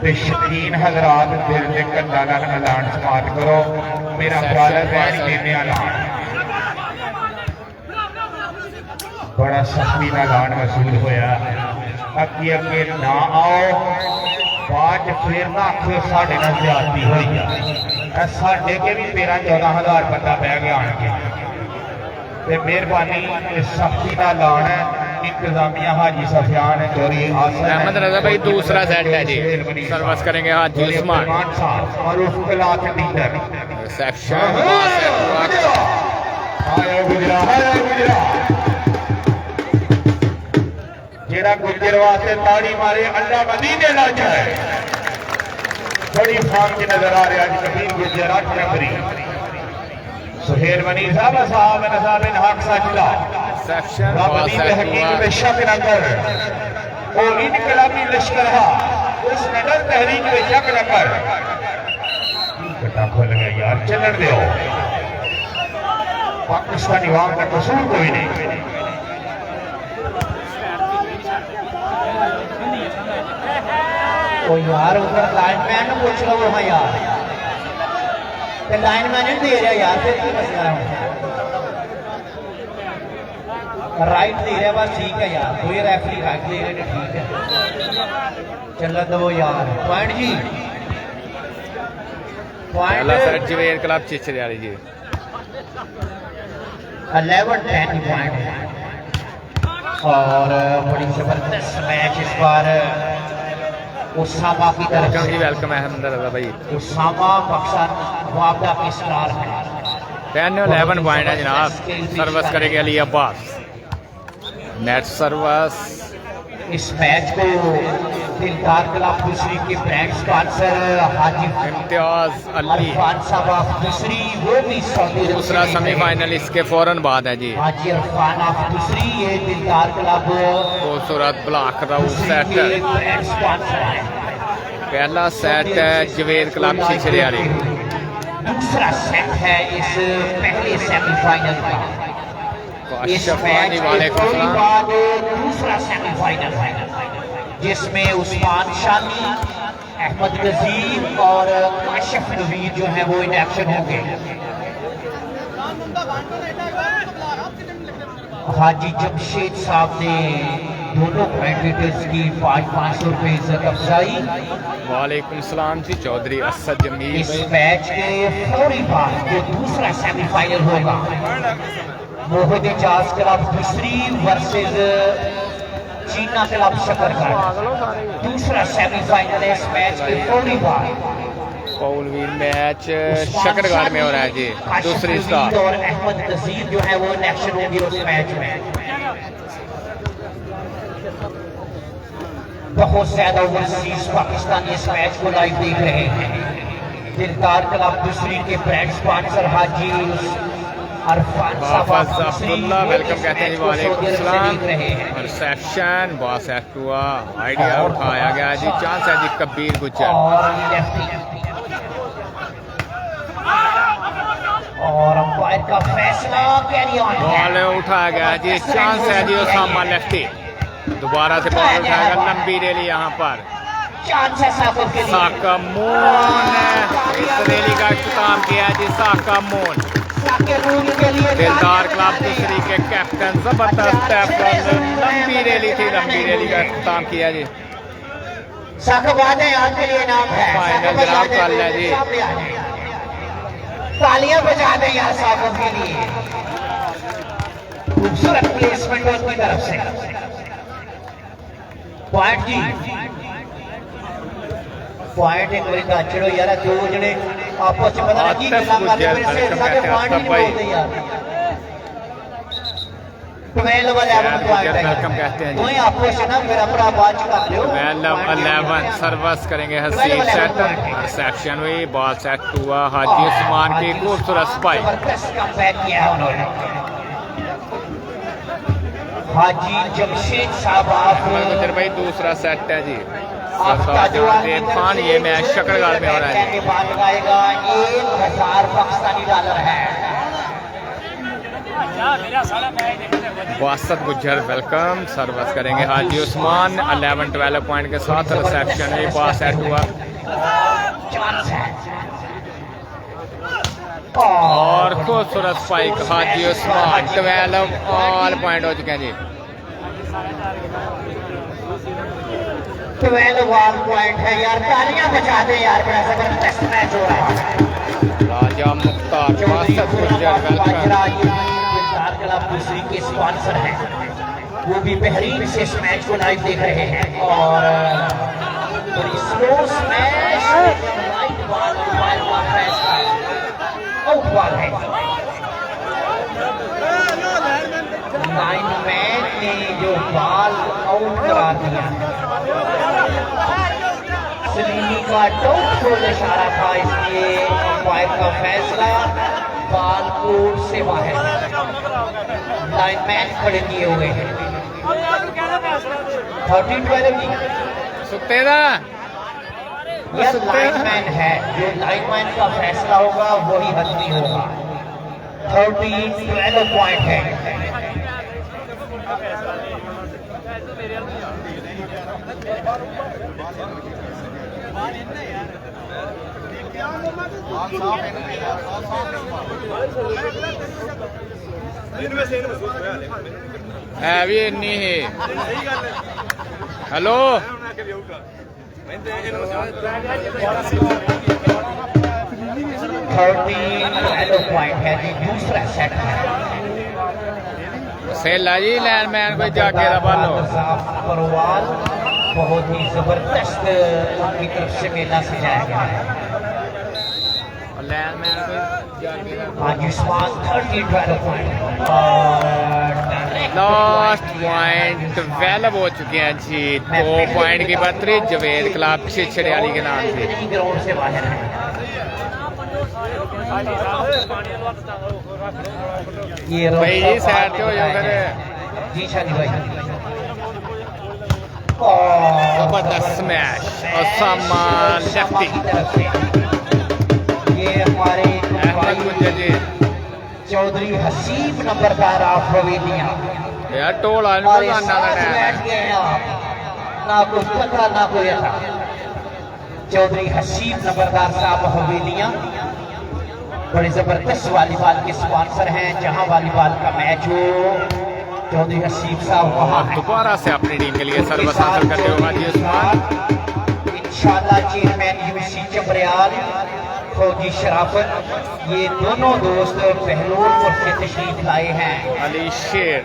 है। शकीन हजरात दिल के कंधा नाल ऐलान समाप्त करो। मेरा ख्याल है देने ऐलान बड़ा सख्ती नाल ऐलान वसूल होया। अगे अगे ना आओ बाद फिर ना आखियो साढ़े नाल ज्यादती हुई है साढ़े के भी 13-14,000 बंदा बह गया आन के मेहरबानी सख्ती का लाना इंतजामिया हाजी सफियान जोरी अहमद रजा भाई दूसरा सेट है जी सर्विस करेंगे हाजी उस्मान और उसके लाख लीडर रिसेप्शन जेड़ा गुजर वास्ते ताड़ी मारे अल्लाह मदीने ला जाए बड़ी फार्म च नजर आ रहा है कबीर गुजर 8 नंबरी सुहेल मनी साहब नसाब हक सचला रिसेप्शन हकीम में शक न कर और इनकलाबी लश्कर उस नगर तहरीक में शक न कर कटा खुल गया यार चलन दो पाकिस्तानी वाम का कसूर कोई नहीं ओ यार उधर लाइनमैन पूछ लो वहाँ यार लाइनमैन नहीं दे रहा यार फिर की मसला है राइट दे रहा बस ठीक है यार कोई रेफरी राइट दे रहे ठीक है चल दो यार पॉइंट जी पॉइंट जवेर क्लब चिचरे वाली जी 11-10 पॉइंट और बड़ी जबरदस्त मैच इस बार उसामा की तरफ से वेलकम है अहमद रजा भाई उसामा मकसद वापदा के स्टार है 10-11 पॉइंट है जनाब सर्विस करेंगे अली अब्बास नेट सर्विस इस मैच को दिलदार क्लब दूसरी के ब्रांड स्पॉन्सर हाजी इम्तियाज अली अरफान साहब दूसरी वो भी सऊदी अरब दूसरा से सेमीफाइनल इसके फौरन बाद है जी हाजी अरफान आप दूसरी ये दिलदार क्लब खूबसूरत block round set brand sponsor है पहला सेट है जवेर क्लब चिचरे वाली दूसरा सेट है इस पहले सेमीफाइनल का इस मैच के थोड़ी बाद दूसरा सेमीफाइनल है जिसमें उस्मान शानी अहमद नजीर और काशिफ नवीर जो है वो इन एक्शन होंगे हाजी जमशेद साहब ने दोनों कैंडिडेट्स की 500 रुपये इज्जत अफजाई वालेकुम सलाम जी चौधरी असद जमील इस मैच के फौरी बाद जो दूसरा सेमीफाइनल होगा मोहद इजाज क्लब दूसरी वर्सेस चीना क्लब शकरगढ़ दूसरा सेमीफाइनल है इस मैच के फौरी बाद पौलवीर मैच शकरगढ़ में हो रहा है जी दूसरी स्टार और अहमद नजीर जो है वो एक्शन होंगे उस मैच में बहुत ज्यादा ओवरसीज पाकिस्तानी इस मैच को लाइव देख रहे हैं दिलदार क्लब दूसरी के ब्रांड स्पॉन्सर हाजी अरफान हाफिज अब्दुल्ला वेलकम कहते हैं जी वालेकुम सलाम रिसेप्शन बॉस हुआ आइडिया उठाया गया जी चांस है जी कबीर गुजर और अंपायर का फैसला कैरी ऑन बॉल उठाया गया जी चांस है जी उसामा लेफ्टी दोबारा से बॉल उठाएगा लंबी रैली यहाँ पर साकामोन इस रैली का इख्तिताम किया जी साकामोन दिलदार क्लब दूसरी के कैप्टन जबरदस्त लंबी रैली थी लंबी रैली का इख्तिताम किया जी फाइनल जनाब कल है जी तालियां बजा दें यार साहब के लिए खूबसूरत प्लेसमेंट उनकी तरफ से पॉइंट जी पॉइंट एक बार गाचड़ो यार दो जने आपस में पता नहीं गल्ला करते फिर से सारे पॉइंट ही बोलते यार 12-11 पॉइंट है वेलकम कहते हैं कोई आपस में ना मेरा भरा बात कर लो 12-11 सर्विस करेंगे हसीब सेट रिसेप्शन हुई बॉल सेट हुआ हाजी उस्मान की खूबसूरत स्पाइक जबरदस्त कमबैक किया है उन्होंने हाजी जमशेद साहब आप भाई दूसरा सेट है जी खान ये मैच शकरगढ़ में हो रहा है बाद लगाएगा 1000 पाकिस्तानी डॉलर है वासत गुजर वेलकम सर्विस करेंगे हाजी उस्मान 11-12 पॉइंट के साथ रिसेप्शन में पास सेट हुआ और खूबसूरत स्पाइक हाजी उस्मान 12 ऑल पॉइंट हो चुके हैं जी 12 ऑल पॉइंट है यार, तालियां बजा दे यार, बड़ा जबरदस्त मैच हो रहा है। राजा मुख्तार चौधरी बासठ गुज्जर वेलकम। दार क्लब दूसरी के स्पॉन्सर हैं, वो भी बेहतरीन से इस मैच को लाइव देख रहे हैं। और बड़ी slow smash, light ball, mobile का फैसला, आउट बॉल है। लाइनमैन ने जो बॉल आउट करा दिया, सलीमी का डाउटफुल इशारा था, इसलिए अंपायर का फैसला बॉल कोर्ट से बाहर। लाइनमैन खड़े किए हुए हैं। 13-12 की सुतेरा यह लाइनमैन है, जो लाइनमैन का फैसला होगा वही हतमी होगा। 13-12 पॉइंट है। है भी इन्नी ही। हेलो 13-12 पॉइंट है जी, दूसरा सेट है। सेला जी लैंडमैन कोई जाके दा बालो परवाल बहुत ही जबरदस्त उनकी तरफ से मेला सजाया गया है। लैंडमैन कोई जाके दा आज इस्माल 13-12 पॉइंट और लास्ट पॉइंट 12 हो चुके हैं जी। 2 पॉइंट की बढ़तरी जवेद क्लब छिछड़े वाली के नाम से। ग्राउंड से बाहर है। ये भाई जी साइड पे हो जाओ फिर। जी शादी भाई। जबरदस्त स्मैश और सामान लेफ्टी ये हमारे अहमद गुज्जर जी। चौधरी हसीब नंबरदार ऑफ हवेलियां यार टोला इनको हमारे जानना साथ था बैठ गए हैं आप। ना कोई खतरा ना कोई ऐसा। चौधरी हसीब नंबरदार साहब हवेलियां बड़े जबरदस्त वॉलीबॉल के स्पॉन्सर हैं। जहां वॉलीबॉल का मैच हो, चौधरी हसीब साहब वहां हैं। दोबारा से अपनी टीम के लिए सर्विस हासिल करते होगा जी उस्मान। इंशाल्लाह चेयरमैन यूसी चबरियाल, फौजी शराफत, ये दोनों दोस्त बहलोलपुर से तशरीफ लाए हैं। अली शेर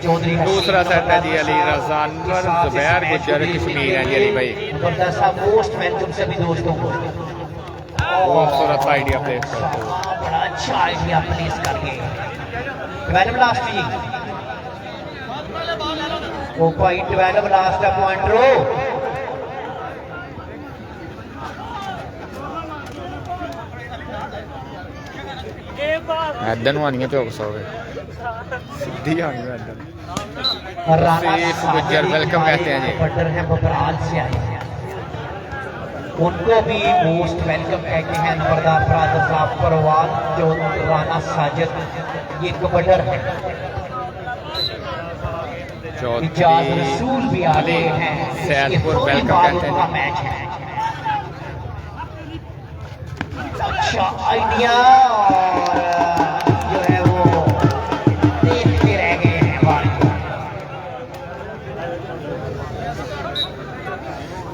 दूसरा सेट है जी। अली रजानवर जुबैर गुज्जर कश्मीर है जी। अली भाई जबरदस्त साहब पोस्टमैन, तुम सभी दोस्तों को खूबसूरत आइडिया प्लेस करते हो। बड़ा अच्छा आइडिया प्लेस करके 12 लास्ट जी। वो पॉइंट 12 लास्ट पॉइंट रो ऐदन आनी पे सौगे सीधी आनी है गुज्जर वेलकम कहते हैं जी। बटर है बबराल से आए हैं, उनको भी मोस्ट वेलकम कहते हैं। नंबरदार फराज साहब परवाल, जो राना साजिद, ये कबड्डर है। इजाज रसूल भी आ गए हैं। सैदपुर वेलकम कहते हैं। मैच है अच्छा आइडिया, और जो है वो देखते रह गए हैं।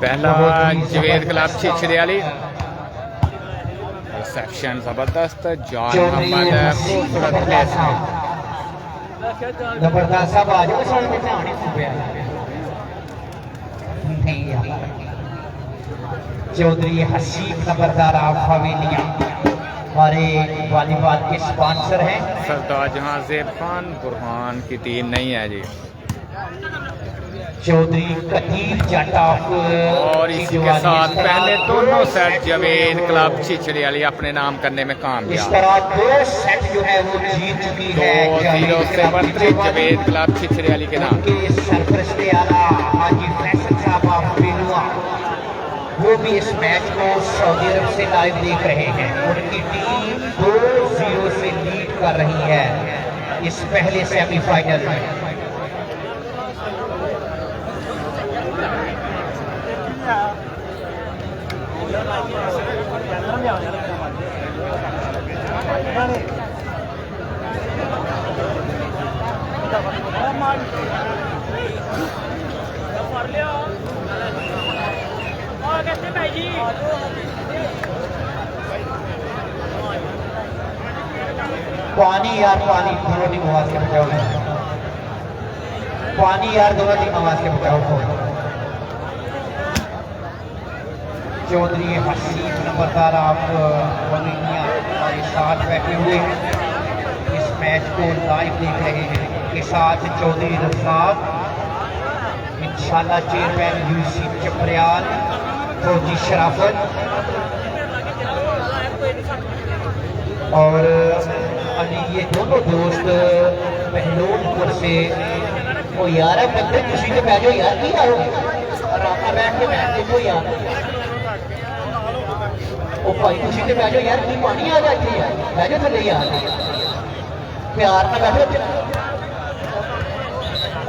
पहला जवेद क्लब छिछड़े वाली रिसेप्शन जबरदस्त। जॉन मोहम्मद खूबसूरत प्लेस है। जबरदस्त साहब आज चौधरी हसीब नंबरदार ऑफ हवेलियां हमारे वॉलीबॉल के स्पॉन्सर हैं। सरदार जहां ज़ेब खान बुरहान की टीम नहीं है जी। चौधरी कदीर जट ऑफ, और इसी के साथ पहले दोनों सेट जवेद क्लब छिछड़े वाली अपने नाम करने में इस कामयाब। तरह 2 सेट जो है वो जीत चुकी है 2-0 से बढ़तरी जवेद क्लब छिछड़े वाली के नाम। उनके सरपरस्ते आला हाजी फैसल साहब ऑफ बेलुआ, वो भी इस मैच को सऊदी अरब से लाइव देख रहे हैं। उनकी टीम 2-0 से लीड कर रही है इस पहले सेमीफाइनल में। पानी यार पानी, दोनों टीम आवाज के बचाओ, पानी यार दोनों टीम आवाज के बचाओ। चौधरी हसीब नंबरदार आप वलीनिया हमारे साथ बैठे हुए हैं, इस मैच को लाइव देख रहे हैं के साथ चौधरी रफाक, इंशाल्लाह चेयरमैन यूसुफ चपरियाल, फौजी शराफत और अली, ये दोनों दोस्त महलूमपुर से। ओ यार बंदे खुशी से बैठो यार, की यार आराम से बैठ के मैच देखो यार। ओ भाई खुशी से बैठो यार, की पानी आ जाती है, बैठो थले यार, प्यार ना बैठो।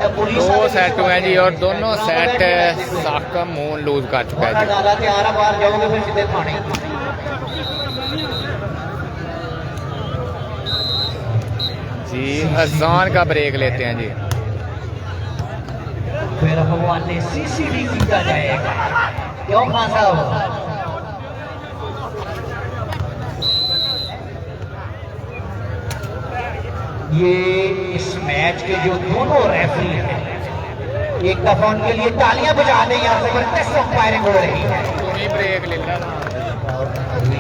दो सेट हुए हैं जी और दोनों सेट साका मून लूज कर चुका है जी। तैयार है, बाहर जाओगे फिर सीधे थाने। जी अजान का ब्रेक लेते हैं जी। फिर हवाले सीसीडी किया जाएगा, क्यों खान साहब? ये इस मैच के जो दोनों रेफरी हैं, एक दफा उनके लिए तालियां बजा दें, यहाँ जबरदस्त अंपायरिंग हो रही है। तुम्हें ब्रेक लेना जी।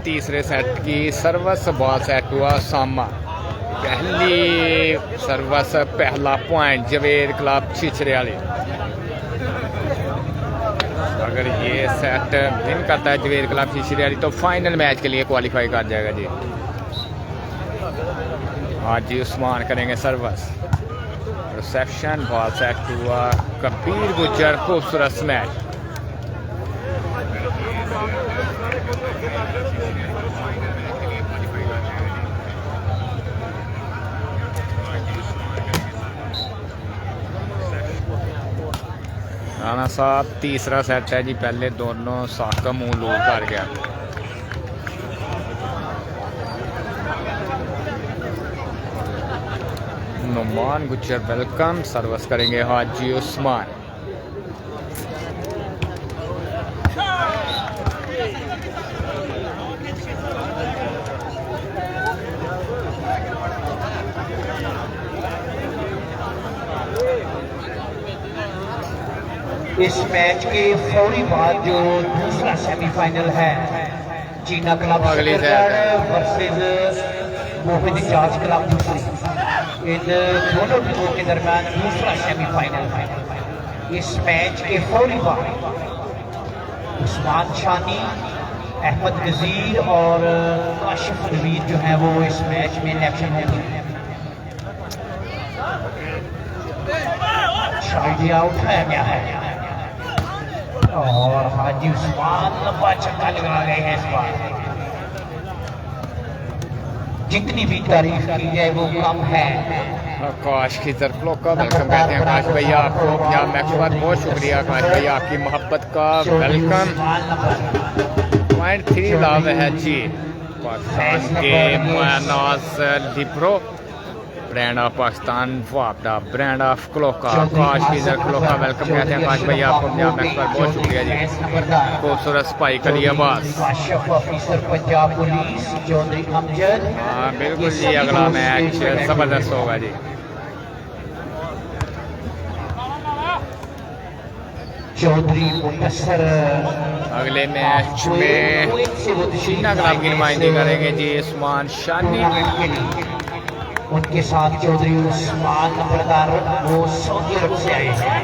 तीसरे सेट की सर्वस बॉल सेट हुआ सामा, पहली सर्वस पहला पॉइंट जवेद क्लब छिछरे वाले। अगर ये सेट विन करता है जवेद क्लब छिछरे वाली तो फाइनल मैच के लिए क्वालिफाई कर जाएगा जी। आज जी उस्मान करेंगे सर्वस। रिसेप्शन बॉल सेट हुआ कबीर गुज्जर, खूबसूरत मैच। राणा साहब तीसरा सेट है जी, पहले दोनों साका मुंह लूज कर गया। नुमान गुज्जर वेलकम, सर्विस करेंगे हाजी उस्मान। इस मैच के फौरी बाद जो दूसरा सेमीफाइनल है, चीना क्लब वर्सेस मोहित जाज क्लब दूसरी, इन दोनों टीमों के दरमियान दूसरा सेमीफाइनल है। इस मैच के फौरी बाद उस्मान शानी, अहमद नज़ीर और काशिफ नवीद जो है वो इस मैच में इलेक्शन होंगे। आइडिया उठाया गया है और हाजी उस्मान लंबा छक्का लगा गए हैं इस बार। जितनी भी तारीफ की जाए वो कम है। आकाश की तरफ लोग का वेलकम कहते हैं आकाश भैया आपको पंजाब मैक्स पर बहुत शुक्रिया आकाश भैया आपकी मोहब्बत का वेलकम। 0.3 लाभ है जी पाकिस्तान के Manas libero brand of Pakistan वापडा ब्रांड ऑफ क्लोका आकाश की तरफ क्लोका वेलकम कहते हैं आकाश भैया आपको पंजाब मैक्स पर बहुत शुक्रिया जी। खूबसूरत स्पाइक अली अब्बास पंजाब पुलिस चौधरी अमजद। हाँ बिल्कुल जी अगला मैच जबरदस्त होगा जी। चौधरी मुनस्सर अगले मैच में चीना क्लब की नुमाइंदगी करेंगे जी उस्मान शानी। उनके साथ चौधरी उस्मान नंबरदार वो सऊदी अरब से आए हैं।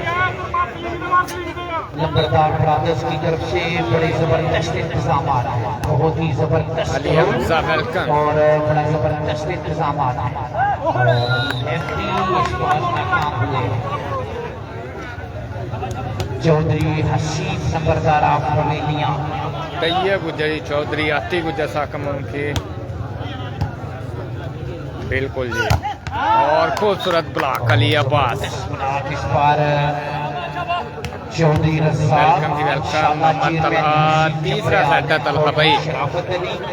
नंबरदार ब्रादर्स की तरफ से बड़े जबरदस्त इंतजाम आ रहे हैं बहुत ही जबरदस्त और बड़ा जबरदस्त इंतजाम आ रहा है। चौधरी हसीब नंबरदार आप हवेलियाँ तैयब गुजरी चौधरी आती गुजर साकम उनकी बिल्कुल जी और खूबसूरत ब्लॉक अली अब्बास। इस बार चौधरी वेलकम जी वेलकम मोहम्मद तलहा तीसरा सेट है तलहा भाई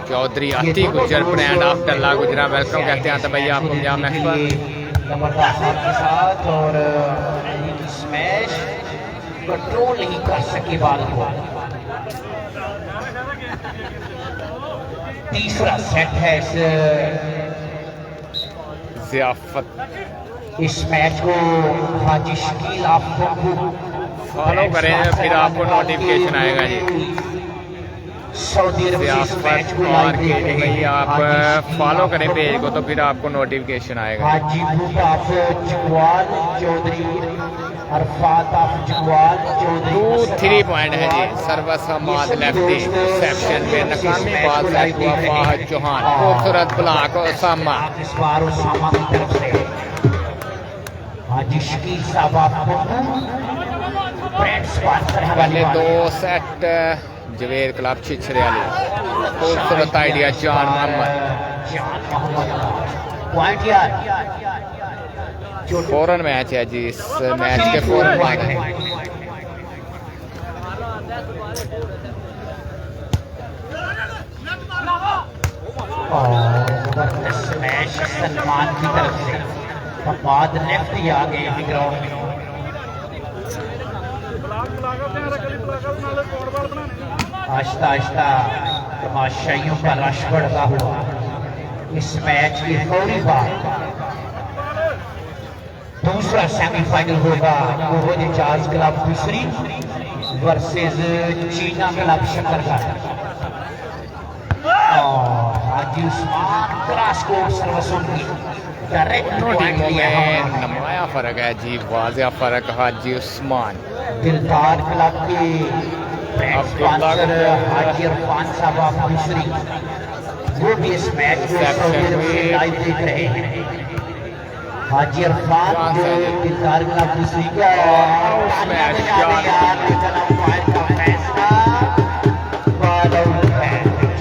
चौधरी आती गुजर ब्रांड ऑफ टल्ला गुजरा वेलकम कहते हैं तो भैया आपको पंजाब मैक्स पर नंबरदार साहब के साथ और स्मैश कंट्रोल नहीं कर सके बाल को। तीसरा सेट है इस मैच को हाजी शकील आपको फॉलो करें फिर आपको नोटिफिकेशन आएगा जी। सऊदी अरब भाई आप फॉलो करें पेज को तो फिर आपको नोटिफिकेशन आएगा। हाजी भूटाफ जगवाल चौधरी अरफात ऑफ जगवाल चौधरी 2-3 पॉइंट है जी। सर्वस हमाद लेफ्टी रिसेप्शन में नाकामी बाद सेट हुआ फाहद चौहान खूबसूरत ब्लॉक ओसामा। इस बार ओसामा की तरफ से हाजी शकील साहब आपको पहले 2 सेट जवेद क्लब छिछरे वाली खूबसूरत आइडिया जान मोहम्मद फौरन मैच है जी। इस मैच के फौरन बाद है सलमान की तरफ से बाद लेफ्ट ही आ गए ग्राउंड में। आहिस्ता आहिस्ता तमाशाइयों का रश बढ़ता हुआ इस मैच की फौरी बाद दूसरा सेमीफाइनल होगा मोहन एजाज क्लब दूसरी वर्सेस चीना क्लब शकरगढ़। हाजी उस्मान क्रॉस कोर्ट सर्वसों की डायरेक्ट टीमों में नमाया फर्क है जी वाज़िया फर्क हाजी उस्मान दिलदार क्लब के स्पॉन्सर हाजी इरफान साहब आप दूसरी वो भी इस मैच को लाइव देख रहे हैं। हाजी इरफान जो दिलदार क्लब दूसरी का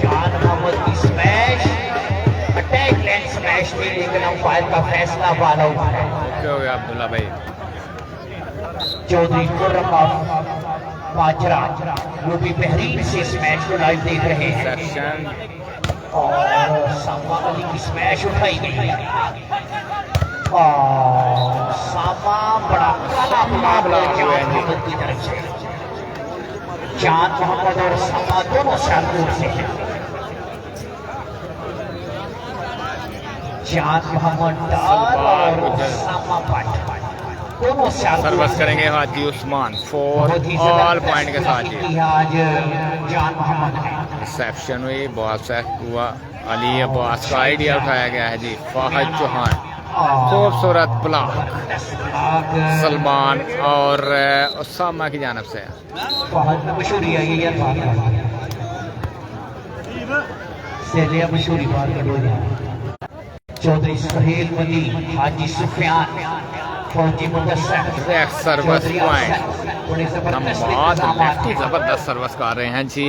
जान मोहम्मद की स्मैश अटैक लेंथ स्मैश थी लेकिन अंपायर का फैसला बाल आउट है। अब्दुल्ला भाई चौधरी खुर्रम पाचरा वो भी बेहतरीन से इस मैच को लाइव देख रहे हैं और सामा अली की स्मैश उठाई गई और सामा बड़ा काला मुकाबला जान मोहम्मद की तरफ से। जान मोहम्मद और सामा दोनों शानदार से हैं। जान मोहम्मद डार और सामा भट्ट सर्वस करेंगे हाजी उस्मान 4 ऑल पॉइंट के साथ जी। आज जान मोहम्मद है रिसेप्शन हुई बहुत सेट हुआ अली अब्बास का आइडिया उठाया गया है जी। फाहद चौहान खूबसूरत ब्लॉक सलमान और उसामा की जानब से मशहूरी आई है मशहूरी चौधरी सुहेल मली हाजी सुफियान फौजी Mudassar Next service Chaudhary point. अफसर बड़े जबरदस्त नमाज इंतजाम लेफ्टी आपके। जबरदस्त सर्विस कर रहे हैं जी।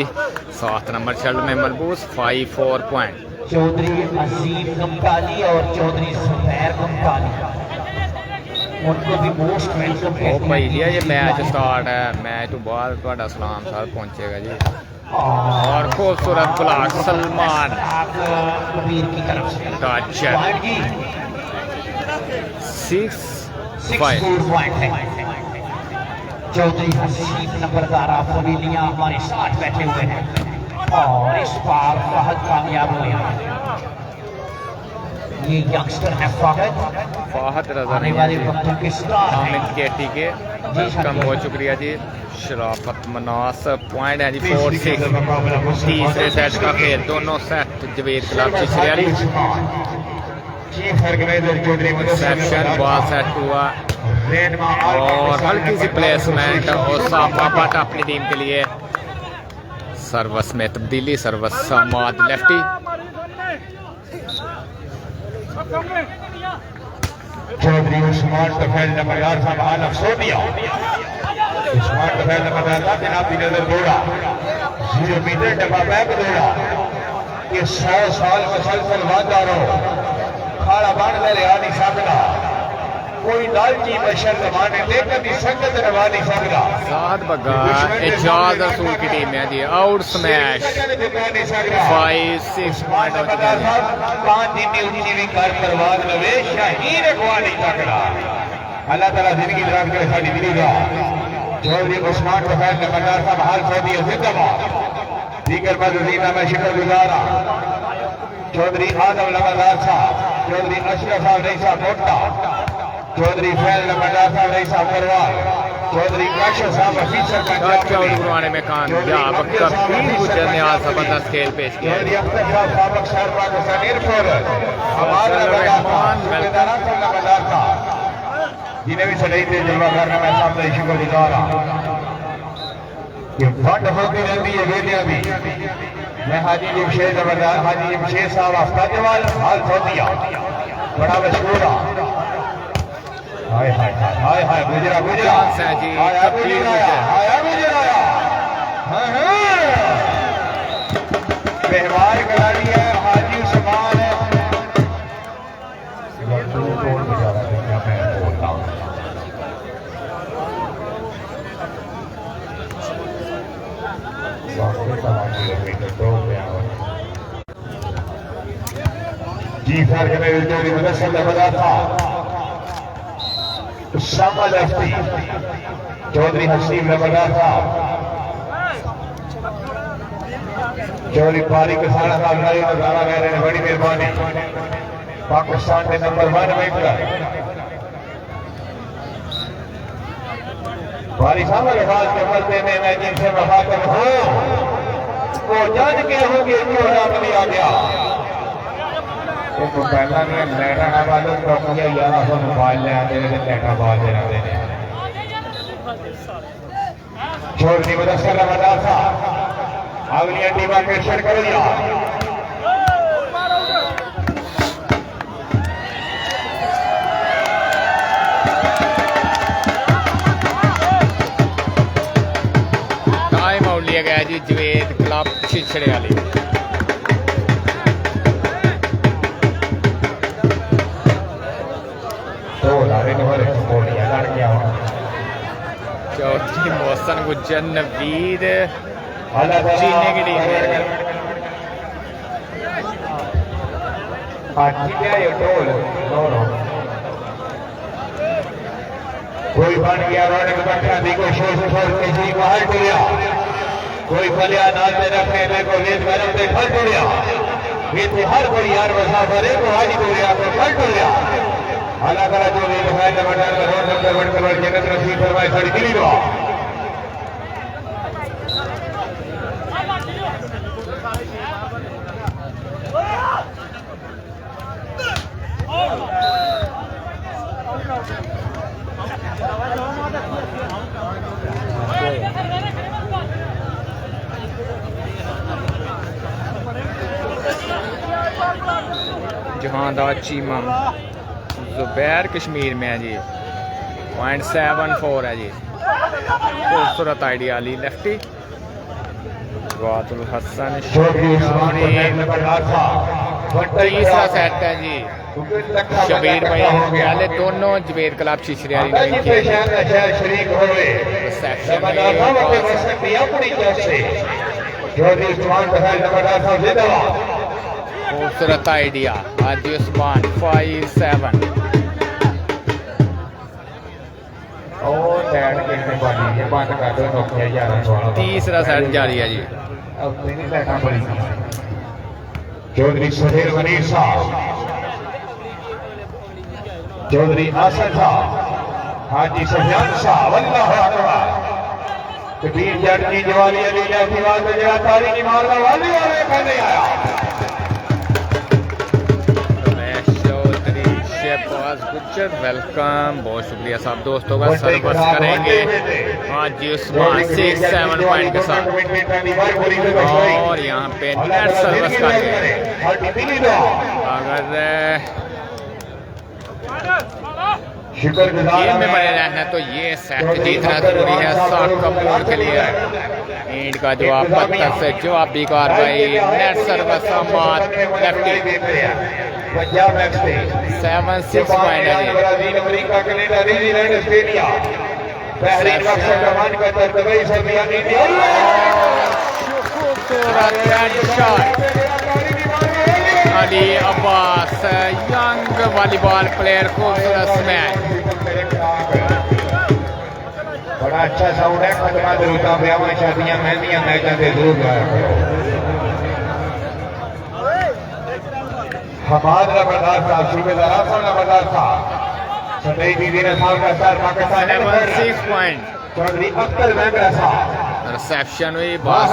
7 नंबर शर्ट में मलबूस 5-4 पॉइंट। चौधरी अजीम गमटाली और चौधरी जुबैर गमटाली, उनको भी मोस्ट वेलकम ओ भाई जी ये मैच स्टार्ट है। मैच तो बाद ਤੁਹਾਡਾ सलाम सर पहुंचेगा जी। और खूबसूरत ब्लॉक सलमान कबीर की तरफ से टच पॉइंट जी 6-5। 6 पॉइंट है। चौधरी हसीब नंबरदार फवीलियां हमारे साथ बैठे हुए हैं और इस बार फहद कामयाब हुए हैं। ये यंगस्टर है फाहद रजा आने वाले वक्तों के स्टार हैं। हामिद केटी के वेलकम बहुत शुक्रिया जी। शराफत मनास पॉइंट है जी 4-6। तीसरे सेट का खेल दोनों set Javed club Chichreli section ball set हुआ और हल्की सी प्लेसमेंट और साफापट अपनी टीम के लिए। सर्वस में तब्दीली, सर्वस समाद लेफ्टी। चौधरी उस्मान तफैल नंबरदार साहब हाल अफसोदिया उस्मान तफैल नंबरदार साहब जनाब नजर दौड़ा 0 मीटर डब्बा बैग दौड़ा कि 100 साल मसलसल वादा रहो खाड़ा बन ले रहा नहीं सकता कोई लालची बशर जमाने दे कभी संगत रवा नहीं सकता। साद बग्गा एजाज रसूल की टीम है जी। आउट स्मैश 5-6 पॉइंट हो चुके हैं। पांच दिन ऊंची भी कर परवाज लवे शाहीन अगवा नहीं सकता। अल्लाह ताला जिंदगी दराज करे साडी दिली दा। चौधरी उस्मान तफैल नंबरदार साहब हाल सऊदी जिंदाबाद। दीगर मददीना में शुक्रगुजार चौधरी आदम नंबरदार साहब, चौधरी अशरफ साहब रईस साहब मोटा, चौधरी फैल नंबरदार साहब रईस साहब करवाल, चौधरी काशफ साहब अफीसर पंजाब पुराने में कामयाब कबीर गुजर ने आज जबरदस्त खेल पेश किया। चौधरी अख्तर साहब साबक शहर पाकिस्तान एयरफोर्स हमारा नंबरदार साहब जिन्हें भी सही थे जलवा करना मैं साहब का शुक्रगुजार कि फंड होती रहती है बेटियां भी। मैं हाजी जमशेद नंबरदार हाजी जमशेद साहब आफ्ताजवाल हाल सऊदिया बड़ा मशहूर हाय हाय हाय हाय हाय गुजरा गुजरा आया गुजरा आया गुजरा व्यवहार करा लिया हाजी उस्मान है। जी सर के मेरे चौधरी मुदस्सर नंबरदार था शामा लेफ्टी चौधरी हसीब नंबरदार था चौधरी पारी किसान साहब लाई नजारा कह रहे हैं बड़ी मेहरबानी पाकिस्तान के नंबर 1 बैटर पारी साहब अल्फाज के मरते में मैं जिनसे मुखातब हूं वो जान के होंगे क्यों नाम लिया गया। तो पहला ने लैटा का वालों को किया यार अपन मोबाइल ले आते हैं लैटा बाल दे रहे हैं चौधरी मुदस्सर नंबरदार साहब अगली टीम के शेयर करो यार। टाइम आउट लिया गया जी जवेद क्लब छिछड़े वाली। चौधरी मोहसन गुज्जर नवीद जीने की टीम है। कोई बन गया रौनक बैठा दी को शोर शोर के जी बाहर टुरिया कोई फलिया नाल में रखने में को लेत गरम दे फल टुरिया ये तो हर बड़ी यार मुसाफिर है को हाजी टुरिया को फल टुरिया। अल्लाह ताला जो भी दिखाए न बटा कर रोड नंबर 1 कर जन्नत नसीब फरमाए साडी दिली दुआ। जहां दा चीमा जुबैर कश्मीर में है जी। .74 है जी। खूबसूरत आइडिया अली लेफ्टी वातुल हसन तीसरा सेट है जी। शबीर भाई पहले दोनों जवेद क्लब शिशरियारी खूबसूरत आइडिया आज उस्मान 5-7 तीसरा सेट जारी है जी। चौधरी सुहेल वनीर साहब, चौधरी आसन साहब, हाजी सफियान साहब, अल्लाह अकबर। कबीर जट की जवाली अली लहफीवाल में जरा तारी की मारना वाली वाले कहने आया। वेलकम, बहुत शुक्रिया सब दोस्तों का। सर्विस करेंगे आज उस्मान 6-7 पॉइंट के साथ और यहाँ पे नेट सर्विस करेंगे। अगर गेम में बने रहना तो ये सेट जीतना जरूरी है साका मोड़ के लिए। इंड का जवाब पत्थर से जवाबी कार्रवाई net service Ahmad lefty 7-6 point है। America, Canada, New Zealand, Australia Ali Abbas young volleyball player, खूबसूरत स्मैश, बड़ा अच्छा साउंड है। खत्मा जरूरत ब्याह शादियां मेहंदियां मैचों से दूर जाया करो। हमाद नंबरदार साहब, सूबेदार आफर नंबरदार साहब, सदैव दीदी ने साहब का सर पाकिस्तान 6 पॉइंट। चौधरी अख्तर महंगा साहब, रिसेप्शन हुई बास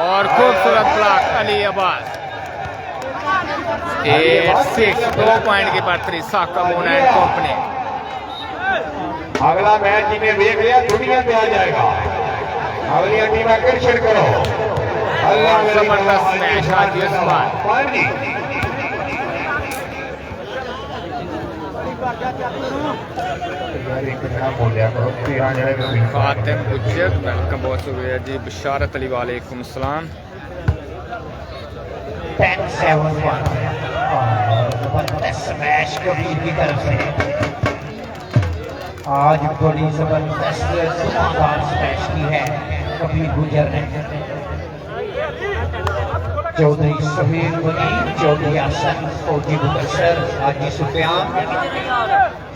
और खूबसूरत ब्लॉक अली अब्बास 8-6 2 पॉइंट की बढ़तरी साका मून एंड कंपनी। अगला मैच जिन्हें देख लिया दुनिया पे आ जाएगा। अगली टीम आकर्षण करो। जबरदस्त मैच हाजी उस्मान। फातिम गुज्जर वेलकम, बहुत शुक्रिया जी। बिशारत अली वालेकुम सलाम। 10-7 स्मैश कबीर की तरफ से आज बड़ी जबरदस्त स्मैश की है कबीर गुजर ने। चौधरी सुहेल वनीर, चौधरी आसन, फौजी मुदस्सर, हाजी सुफियान,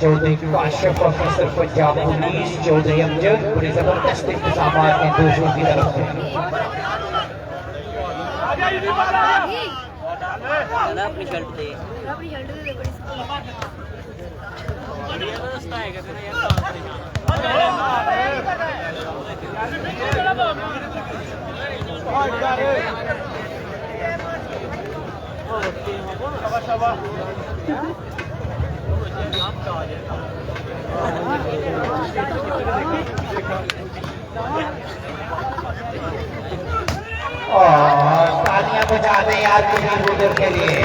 चौधरी काशिफ प्रोफेसर पंजाब पुलिस, चौधरी अमजद, बड़े जबरदस्त इंतजाम हैं दोस्तों की तरफ से। अपनी शर्ट दे तालियां बजा दें यार कबीर गुजर के लिए।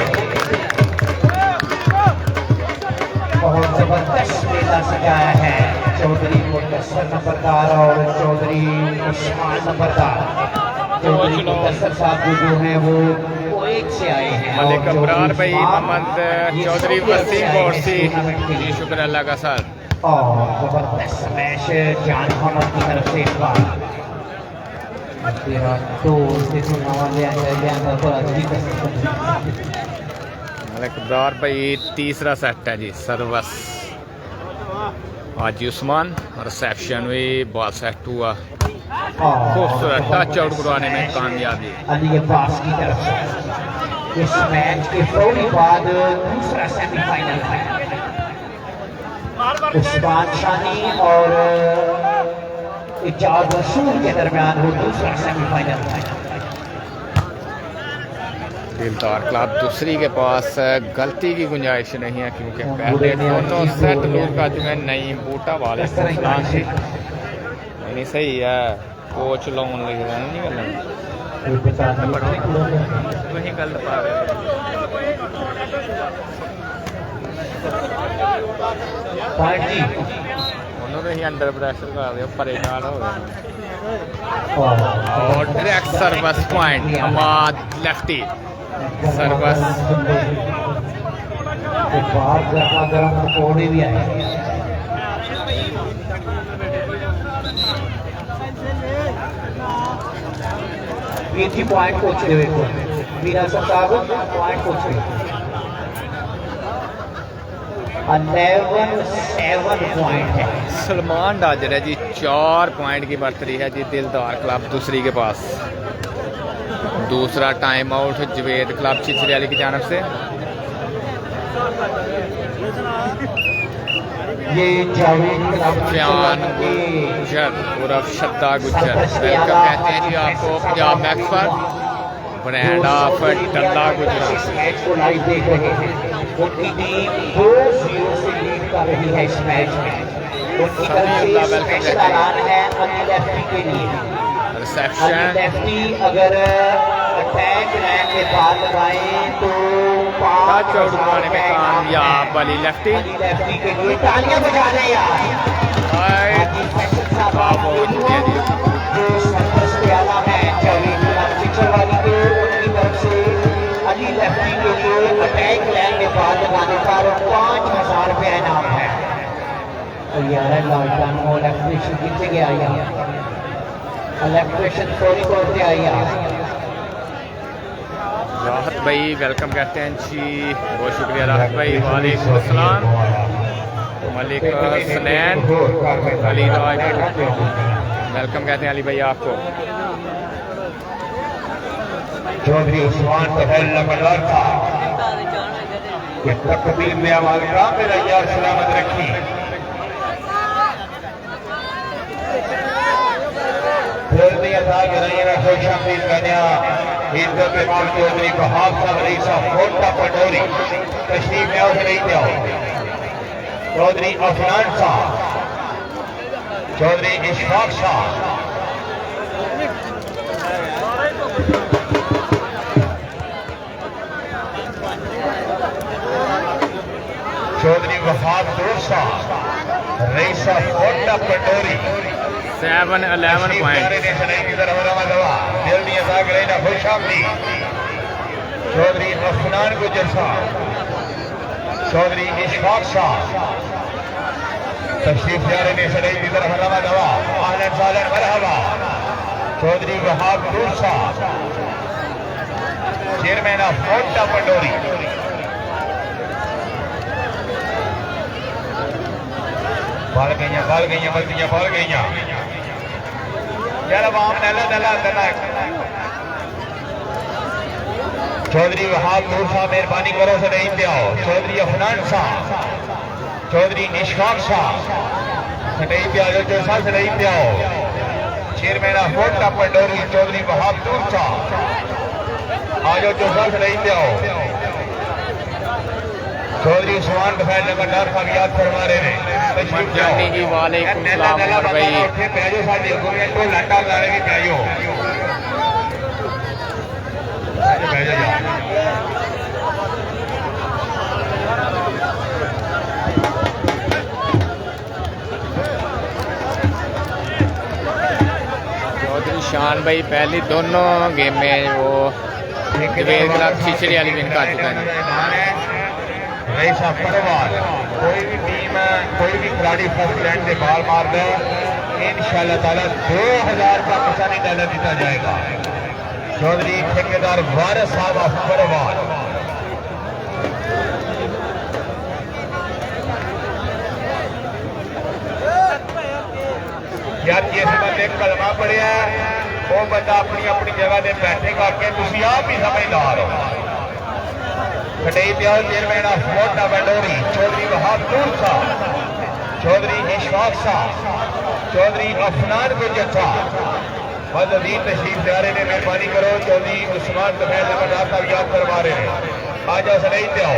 बहुत जबरदस्त मेला सजाया है। चौधरी मुदस्सर नंबरदार और चौधरी उस्मान नंबरदार, चौधरी मुदस्सर साहब जो है वो एक से आए हैं। मलिक अबरार भाई, मोहम्मद चौधरी वसीम गौरसी जी, शुक्र अल्लाह का सर। और जबरदस्त मैच जान मोहम्मद की तरफ से इस बार मलिक अबरार भाई तीसरा सेट है जी। सर्वस हाजी उस्मान, रिसेप्शन हुई, बॉल सेट हुआ, खूबसूरत टच आउट करवाने में कामयाबी अली अब्बास की तरफ से। इस मैच के फौरी बाद दूसरा सेमीफाइनल है उस्मान शानी और इजाज रसूल के दरमियान, वो दूसरा सेमीफाइनल है। दिलदार क्लब दूसरी के पास गलती की गुंजाइश नहीं है क्योंकि पहले दोनों सेट लोग का जो है नई बूटा वाले नहीं सही है। कोच लोन नहीं करना वही गलत पा गए। पॉइंट जी उन्होंने ही अंडर प्रेशर कर दिया, परेशान हो गए। और और direct service point Hammad lefty service. बाहर गर्मा गर्म पकौड़े भी आए। ये जी पॉइंट पूछ रहे हो मीरा साहब, पॉइंट पूछ रहे 11-7 पॉइंट है। सलमान डाजर है जी, 4 पॉइंट की बढ़तरी है जी दिलदार क्लब दूसरी के पास। दूसरा time out Javed club Chichari वाली की जानब से। ये जावेद जान गुजर उर्फ शद्दा गुजर वेलकम कहते हैं जी आपको पंजाब मैक्स पर। ब्रांड ऑफ डल्ला गुजरात। इस मैच को लाइव देख रहे हैं। उनकी टीम 2-0 से लीड कर रही है इस मैच में। उनकी तरफ से स्पेशल ऐलान है अली लेफ्टी के लिए। रिसेप्शन अली लेफ्टी अगर अटैक लाइन के बाद लगाएं तो टच आउट करने में कामयाब अली लेफ्टी। अली लेफ्टी के लिए तालियां बजा दें यार। हाजी फैसल साहब जो सरपंच के आला है जावेद क्लब चिचरवाली के, उनकी तरफ से अली लेफ्टी के लिए अटैक लाइन के बाद लगाने पर 5000 रुपया इनाम है। तो यार लॉकडाउन में इलेक्ट्रिशियन कितने गया यार, इलेक्ट्रिशियन फौरी तौर पे आई यार। राहत भाई वेलकम कहते हैं जी, बहुत शुक्रिया राहत भाई। वालेकुम अस्सलाम। मलिक सनैन अली राय वेलकम कहते हैं अली भाई आपको। चौधरी उस्मान पटेल लगातार था कि तकदीर में आवाज का मेरा यार सलामत रखी। फिर भी अदा करेंगे खुशामदीद कन्या इज्जत इमाम चौधरी बहाब साहब रईसा कोटा पटोरी तशरीफ में आओ नहीं जाओ। चौधरी अफनान साहब, चौधरी इशफाक साहब, चौधरी वहाब दूरसा रईसा कोटा पटोरी 7-11 पॉइंट। चौधरी अफनान गुजर साहब, चौधरी इशफाक साहब तशरीफ जारी ने सदैव की तरफ रवा दवा आहलन सालन मरहबा। चौधरी वहाब दूर साहब चेयरमैन ऑफ कोटा पंडोरी। बल गई बल्तियां बल गई यार आवाम नला नला नला। चौधरी वहाब नूर साहब मेहरबानी करो से नहीं दियाओ। चौधरी अफनान साहब, चौधरी इशफाक साहब नहीं दिया जो साहब से नहीं दियाओ। चेयरमैन ऑफ कोटा पंडोरी चौधरी वहाब नूर साहब आज जो साहब से नहीं दियाओ। चौधरी उस्मान बफैल लगातार साहब याद करवा रहे हैं। जानी जी वालेकुम सलाम भाई। चौधरी शान भाई पहली दोनों गेम में वो जवेद क्लब चिचरी वाली विन कर चुका है। ऐसा परवार कोई भी टीम कोई भी खिलाड़ी फर्स्ट लैंड से बाल मार दे इंशाअल्लाह ताला 2000 का पैसा डॉलर दिया जाएगा। चौधरी ठेकेदार वारिस साहब ऑफ परवार यार जिस बंदे कलमा पढ़िया वो बंदा अपनी अपनी जगह से बैठे करके तुम आप ही समझदार हो। चेयरमैन ऑफ कोटा पंडोरी चौधरी वहाब नूर साहब, चौधरी इशफाक साहब, चौधरी अफनान गुजर साहब मज़ीद तशरीफ ले रहे हैं। मेहरबानी करो चौधरी उस्मान बफैल लगातार साहब याद करवा रहे हैं। आज ऐसा नहीं दिया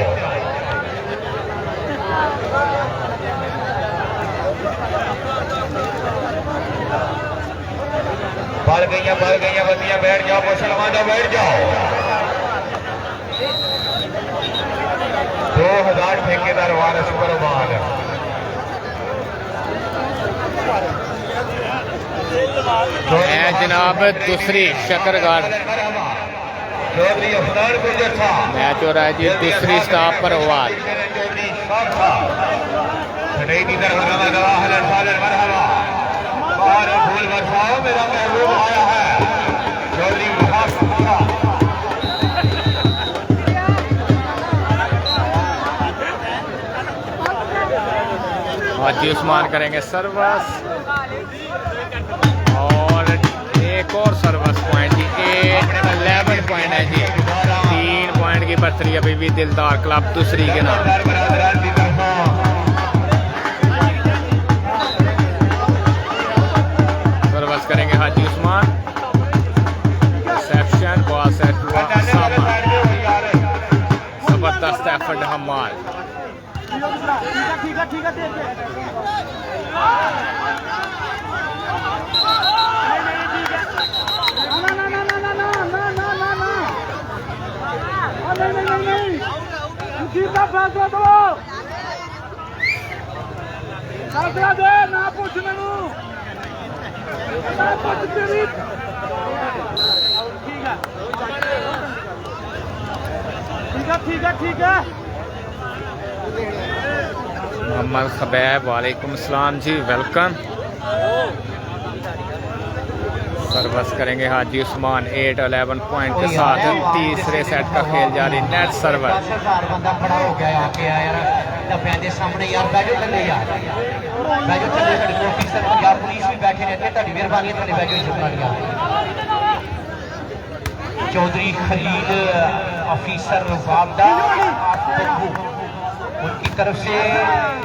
बल गई बंदियां बैठ जाओ मुसलमान बैठ जाओ। 2000 ठेकेदार वारिस कुर्बान है जनाब दूसरी शकरगढ़ चौधरी अफनान गुजर था मैच हो रहा है जी दूसरी स्टॉप पर ओवर चौधरी शाह था सदैनी दरवाजा गवाह हलन मरहबा बाहर फूल बरसाओ मेरा महबूब आया है चौधरी हाजी उस्मान करेंगे सर्विस और एक और सर्विस पॉइंट जी 11 पॉइंट है जी 3 पॉइंट की बढ़तरी अभी भी दिलदार क्लब दूसरी के नाम सर्विस करेंगे हाजी उस्मान रिसेप्शन बॉल सेट हुआ जबरदस्त एफर्ट हमाल ना पूछ मैनू ठीक है मोहम्मद खबैब वालेकुम सलाम जी वेलकम सर्विस करेंगे हाजी उस्मान 8-11 पॉइंट के साथ तीसरे सेट का खेल जारी नेट सर्वर 10,000 बंदा खड़ा हो गया आके यार डब्बियां दे सामने यार बैठो थल्ले यार बैठो थल्ले साडे ऑफिसर पंजाब पुलिस भी बैठे रहते ਤੁਹਾਡੀ ਮਿਹਰਬਾਨੀ थल्ले बैठो शुक्रिया चौधरी खलील ऑफिसर वाबदा उनकी तरफ से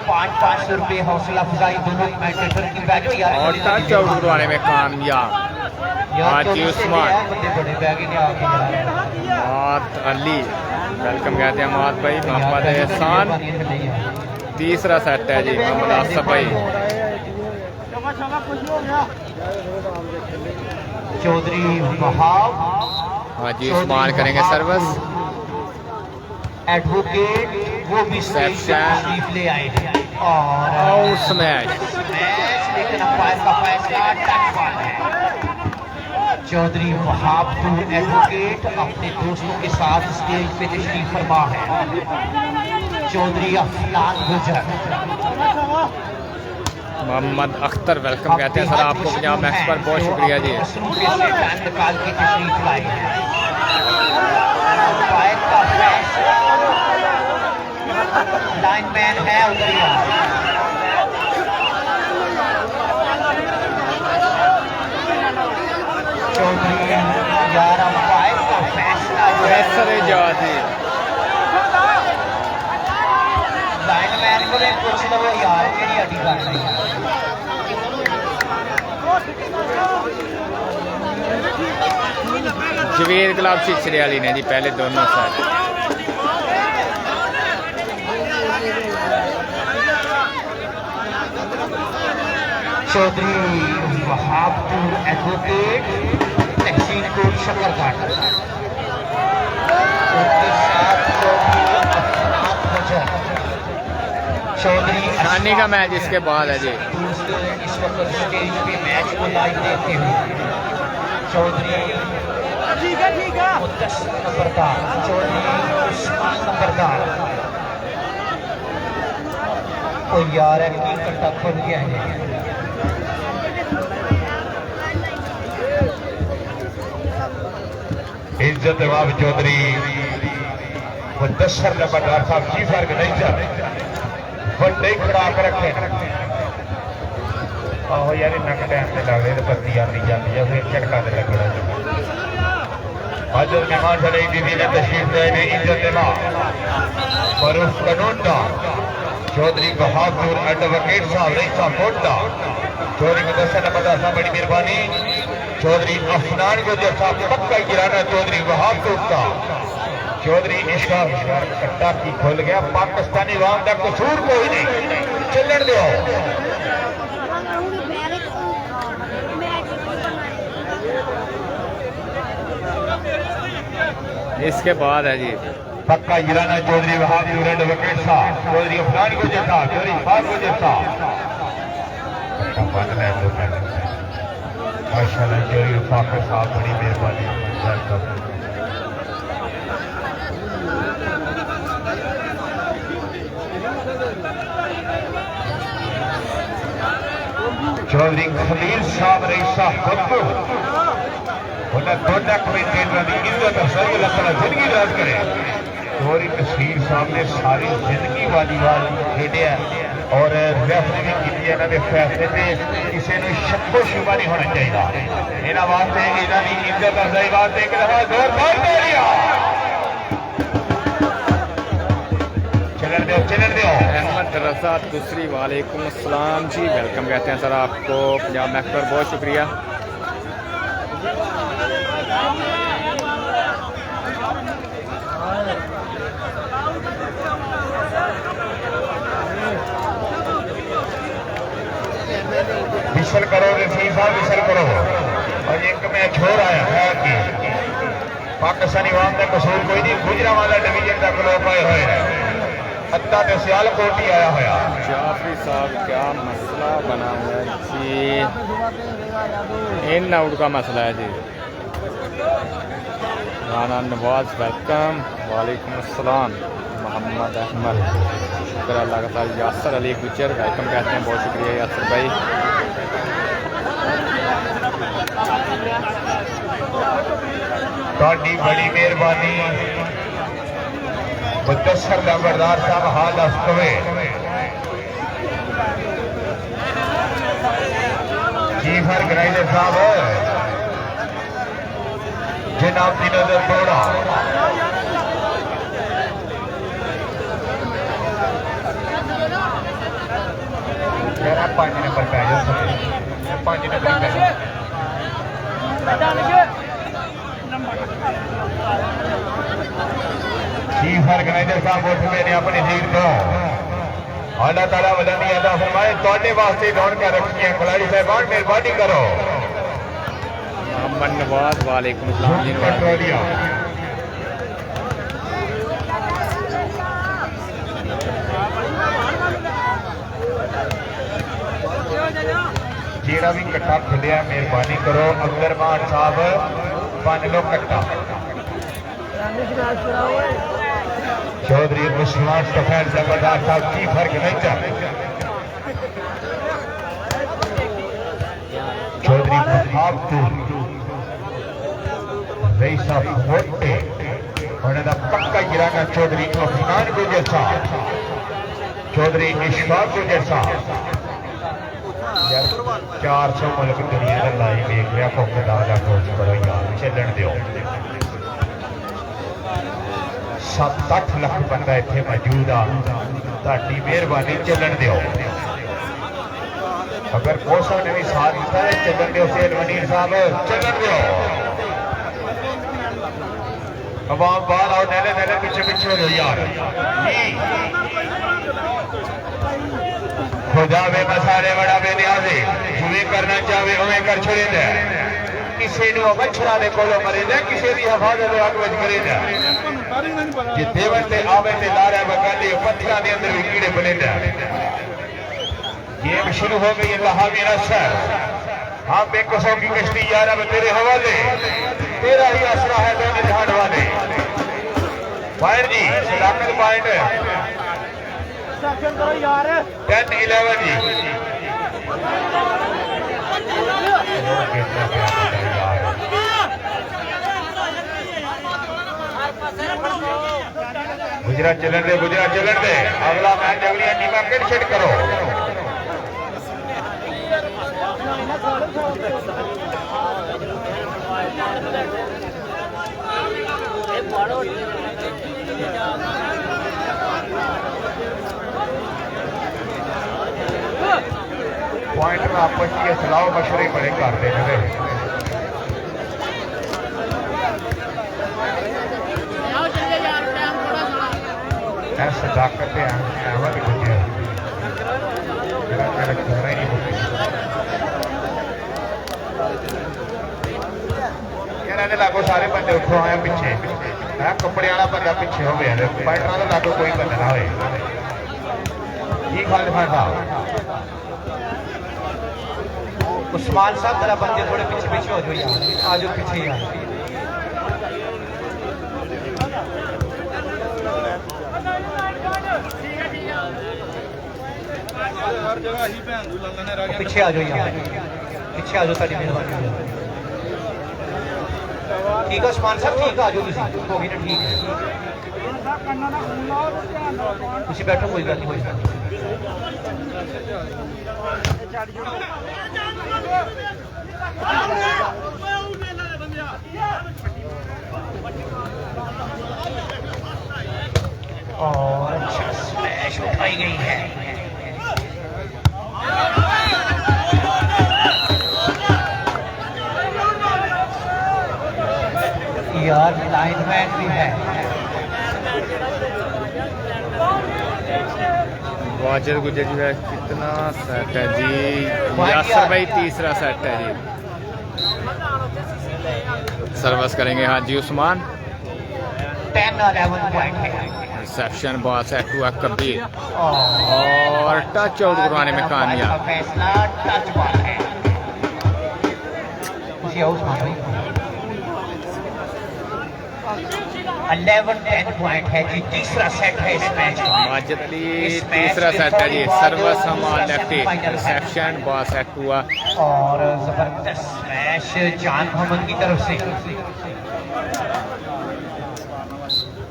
500 रुपये हौसला अफजाई दोनों कमेंटेटर की बैठो यार और टच आउट करवाने में कामयाब हाजी उस्मान मात अली वेलकम कहते हैं मात भाई मोहम्मद एहसान तीसरा सेट है जी मोहम्मद आसफ भाई चौधरी वहाब हाजी उस्मान करेंगे सर्विस एडवोकेट वो भी तशरीफ ले आए हैं और आउट स्मैश लेकिन अंपायर का फैसला टच बॉल है चौधरी वहाब टू एडवोकेट अपने दोस्तों के साथ स्टेज पे तशरीफ फरमा है चौधरी अफनान गुजर मोहम्मद अख्तर वेलकम कहते हैं सर आपको पंजाब मैक्स पर बहुत शुक्रिया जी टाइम निकाल के तशरीफ लाए हैं अंपायर का फैसला लाइनमैन है उधरिया चौधरी यार अंपायर का फैसला लाइनमैन को पूछ लो यार केड़ी अड्डी कर रही है जवेद गुलाब छिछरे वाली ने जी पहले दोनों सेट चौधरी वहाब टू एडवोकेट तहसील कोट शकरघाट उनके साथ चौधरी शानी का मैच इसके बाद है जी इस वक्त स्टेज पे मैच को लाइव देखते हुए चौधरी मुद्दस्सिर नंबरदार चौधरी उस्मान नंबरदार ओ यार है की कट्टा खुल गया है इज्जत बाब चौधरी मुद्दस्सिर नंबरदार साहब जी फर्क नहीं सर बड़े खड़ा कर रखे आहो यार नक टाइम से लगते तो बत्ती आती जाती है फिर झटका दे लगना हाजर मेहमान साढ़े दीदी ने तशरीफ ले ने इज्जत मरूफ कनूनदा चौधरी बहादुर एडवोकेट साहब रईसा कोटा चौधरी मुदस्सिर नंबरदार साहब बड़ी मेहरबानी चौधरी अफनान गुजर साहब पक्का गिराना चौधरी बहादुर का चौधरी इशफाक कट्टा की खुल गया पाकिस्तानी वाम का कसूर कोई नहीं चलन दो इसके बाद है जी पक्का जिलाना चौधरी वहाब रेड विकेट सा चौधरी अफरान को जैसा चौधरी इरफान को जैसा माशाल्लाह चौधरी फाखर साहब बड़ी मेहरबानी। चौधरी खलील साहब रईसा बब्बू उन्हें दोनों कमेंटेटर की इज्जत अफसर अल्लाह ताला जिंदगी राज करे। चौधरी नसीर साहब ने सारी जिंदगी वालीबाल खेलिया और रेफरी भी की इन्होंने फैसले से किसी ने शक्को शुबा नहीं होना चाहिए। इन्होंने वास्ते इन्होंने इज्जत अफजाई वास्ते एक दफा जोरदार तालियां। चलन दो अहमद रजा दूसरी वालेकुम अस्सलाम जी, वेलकम कहते हैं सर आपको पंजाब मैच पर, बहुत शुक्रिया। विशल करो रफी साहब विशल करो। और एक मैच हो रहा है कि पाकिस्तानी वाम का कसूर कोई नहीं, गुजरांवाला डिवीजन का क्लोप आए हुए है अत्ता तो सियालकोट ही आया हुआ। जाफरी साहब क्या मसला बना हुआ है जी? इन आउट का मसला है जी। राना नवाज वेलकम, वालेकुम अस्सलाम। मोहम्मद अहमद शुक्र अल्लाह का ताला। यासर अली गुजर वेलकम कहते हैं, बहुत शुक्रिया यासर भाई। थोड़ी बड़ी मेहरबानी मुदस्सर लंबरदार साहब हाल हस्तवे चीफ ऑर्गेनाइजर साहब जनाब की नजर थोड़ा यार 5 नंबर पे आ जाओ, 5 नंबर पे चीफ ऑर्गेनाइजर साहब उठ मैंने अपनी सीट तो अल्लाह ताला वलानी अदा फरमाए थोड़े वास्ते रौनक रखिए। खिलाड़ी साहबान मेहरबानी करो। मोहम्मद नवाज वालेकुम अस्सलाम जी। पेट्रोलिया जेड़ा भी कट्टा खुलिया मेहरबानी करो। अकरमान साहब बन लो कट्टा। चौधरी उस्मान सफेद जबरदस्त साहब की फर्क नहीं चाहते। चौधरी रईसा मोटे उन्होंने पक्का गिराना। चौधरी अफनान गुजर साहब, चौधरी इशफाक गुजर साहब 400 मुल्क दुनिया का लाई देख लिया भुखदार का कोच करो यार, चलन दो। 7-8 लाख बंदा इतने मौजूद आड़ी मेहरबानी चलन दो। अगर कोसा ने भी साथ दिता है चलन दो। सेठ वनीर साहब चलन दो। अवाम बाहर आओ, नैले नैले पीछे पीछे हो यार। खुदा वे मसाले बड़ा वे न्याजे जिवें करना चाहे उवें कर छोड़े दे। किसी ने मच्छरा के कोलों मरे दे, किसी की हिफाजत अग विच करे दे। जिथे बंदे आवे ते लारा बगाली पत्थर के अंदर भी कीड़े बने दे। गेम शुरू हो गई। अल्लाह मेरा सर हाँ बेकसों की कश्ती यार अब तेरे हवाले, तेरा ही आसरा है दोनों जहान वाले। पॉइंट जी सदाकत पॉइंट 10-11 जी। गुजरात चलन दे, गुजरात चलन दे। अगला मैच अगली टीम किट शिट करो। पॉइंट में आपस की सलाह मशवरे बड़े करते हैं। सदाकत अहमद गुजर लागो सारे बंदे उठो आए पीछे। है कपड़े वाला बंदा पिछे हो गया फाइटरा का लागू कोई बंदा ना हो खालिद खान साहब उस्मान साहब जरा बंदे थोड़े पीछे पीछे हो जाओ आज पीछे ही पीछे आ जाओ यार पीछे आ जाओ सारी मेहरबानी ठीक है उस्मान साहब ठीक है आ जाओ होगी ना ठीक है पीछे बैठो कोई गल नहीं और अच्छा स्मैश उठाई गई है यार लाइनमैन भी है वाजिद गुजर जी है कितना सेट है जी यासर भाई तीसरा सेट है जी सर्विस करेंगे हाजी उस्मान 10-11 पॉइंट है रिसेप्शन बॉस है टू कबीर और टच आउट करवाने में कामयाब फैसला टच बॉल है उसी उस्मान भाई 11-10 पॉइंट है जी तीसरा सेट है इस मैच का माजिद अली तीसरा सेट है जी सर्विस हमारा लेफ्टी रिसेप्शन बॉस है टू और जबरदस्त मैच जान मोहम्मद की तरफ से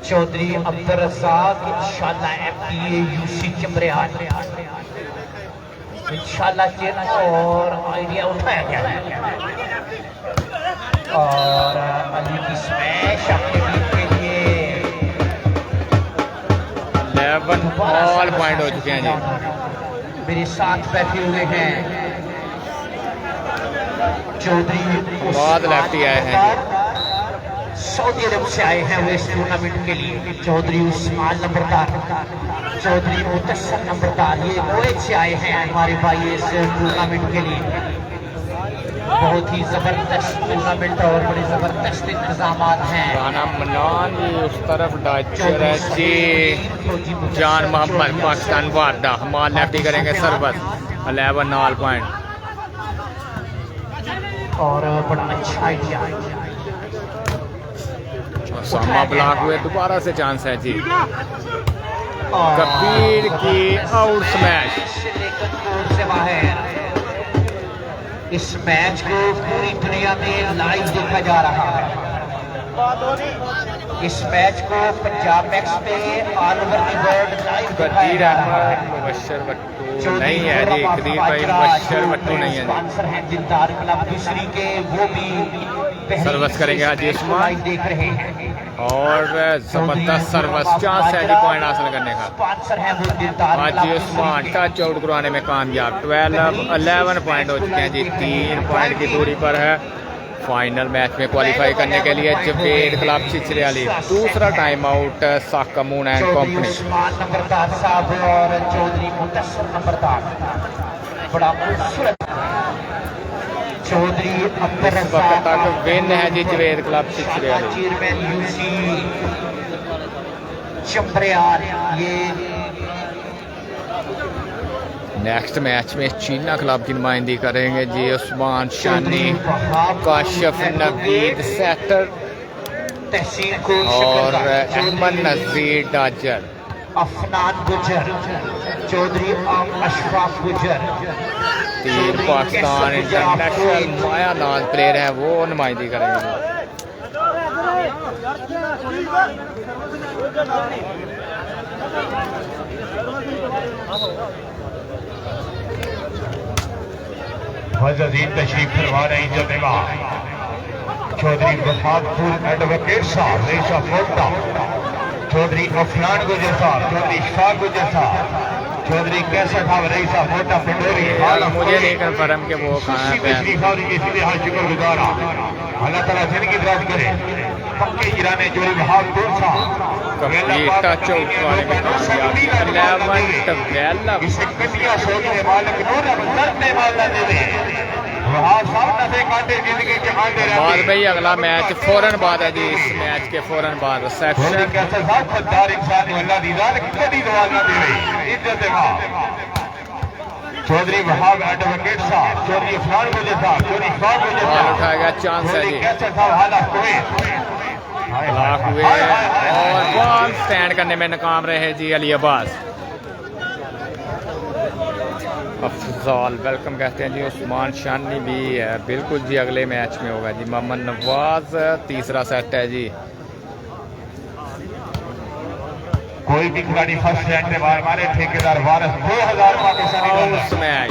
चौधरी अब्दुल रज़ाक इंशाल्लाह एमपीए यूसी चमरियाल इंशाल्लाह और आइडिया उठाया गया है और अली की स्मैश अपनी टीम के लिए 11 ऑल पॉइंट हो चुके हैं जी मेरे साथ बैठे हुए हैं चौधरी बहुत लेफ्टी आए हैं जी सऊदी अरब से आए हैं वो इस टूर्नामेंट के लिए चौधरी उस्मान नंबरदार चौधरी मुतस्सर नंबरदार ये कुवैत से आए हैं हमारे भाई इस टूर्नामेंट के लिए बहुत ही जबरदस्त टूर्नामेंट और बड़े जबरदस्त इंतजाम हैं राना मनान जी उस तरफ डाचर है जी जान मोहम्मद पाकिस्तान वारदा हमारे लेफ्टी करेंगे सर्विस 11 ऑल पॉइंट और बड़ा अच्छा आइडिया सामा ब्लॉक हुए दोबारा से चांस है जी कबीर की आउट स्मैश लेकर कोर्ट से बाहर इस मैच को पूरी दुनिया में लाइव देखा जा रहा है इस मैच को पंजाब मैक्स पे all over the world live दिखाया जा रहा है मुबशर भट्टू नहीं है जी कदीर भाई मुबशर भट्टू नहीं है स्पॉन्सर हैं दिलदार क्लब दूसरी के वो भी सर्विस करेंगे हाजी उस्मान देख रहे हैं और जबरदस्त सर्विस चांस है जी पॉइंट हासिल करने का स्पॉन्सर है वो दिलदार हाजी उस्मान टच आउट करवाने में कामयाब 11 पॉइंट हो चुके हैं जी 3 पॉइंट की दूरी पर है फाइनल मैच में क्वालिफाई करने के लिए जवेद क्लब चिचरेवाली दूसरा time out Sakamoon and company Usman नंबरदार साहब और चौधरी मुतस्सर नंबरदार बड़ा खूबसूरत चौधरी अब्दुल वक्त तक विन है जी जवेद क्लब चिचरेवाली चेयरमैन यूसी चंबरियाल ये नेक्स्ट मैच में चीना क्लब की नुमाइंदगी करेंगे जी उस्मान शानी काशिफ नवीद सेटर तहसील को और अहमद नजीर डाजर अफनान गुजर चौधरी अशफाक गुजर 3 पाकिस्तान इंटरनेशनल माया नाज प्लेयर हैं वो नुमाइंदगी करेंगे मज़ीद तशरीफ फरमा रहे हैं जनाब चौधरी वफाकपुर एडवोकेट साहब रेशा मोटा चौधरी अफनान गुजर साहब चौधरी इशफाक गुजर साहब चौधरी कैसा था रईसा मोटा पंडोरी मुझे नहीं कंफर्म कि वो कहाँ पे हैं शुक्रगुजार अल्लाह ताला जिंदगी दराज करे पक्के ईराने जोड़ी बहादुर साहब कबीर टच आउट वाले में कामयाब 11 इसे कटिया सोच के मालिक नूर दर्द में मालना दे वहां सब नशे काटे जिंदगी जहां दे बाद भाई अगला मैच फौरन बाद है जी। इस मैच के फौरन बाद रिसेप्शन कैसे साहब खद्दार इंसान अल्लाह दी जान कदी दवा ना देवे इज्जत है चौधरी वहाब एडवोकेट साहब चौधरी इरफान मुझे साहब चौधरी इरफान मुझे बॉल उठाया गया, चांस है जी। कैसे साहब हालात हुए ब्लॉक हुए और बॉल स्टैंड करने में नाकाम रहे जी अली अब्बास। अफजाल वेलकम कहते हैं जी। उस्मान शानी भी है बिल्कुल जी, अगले मैच में होगा जी। मोहम्मद नवाज तीसरा सेट है जी। कोई भी खिलाड़ी फर्स्ट सेट में बार मारे ठेकेदार वारस 2000 पाकिस्तानी उस मैच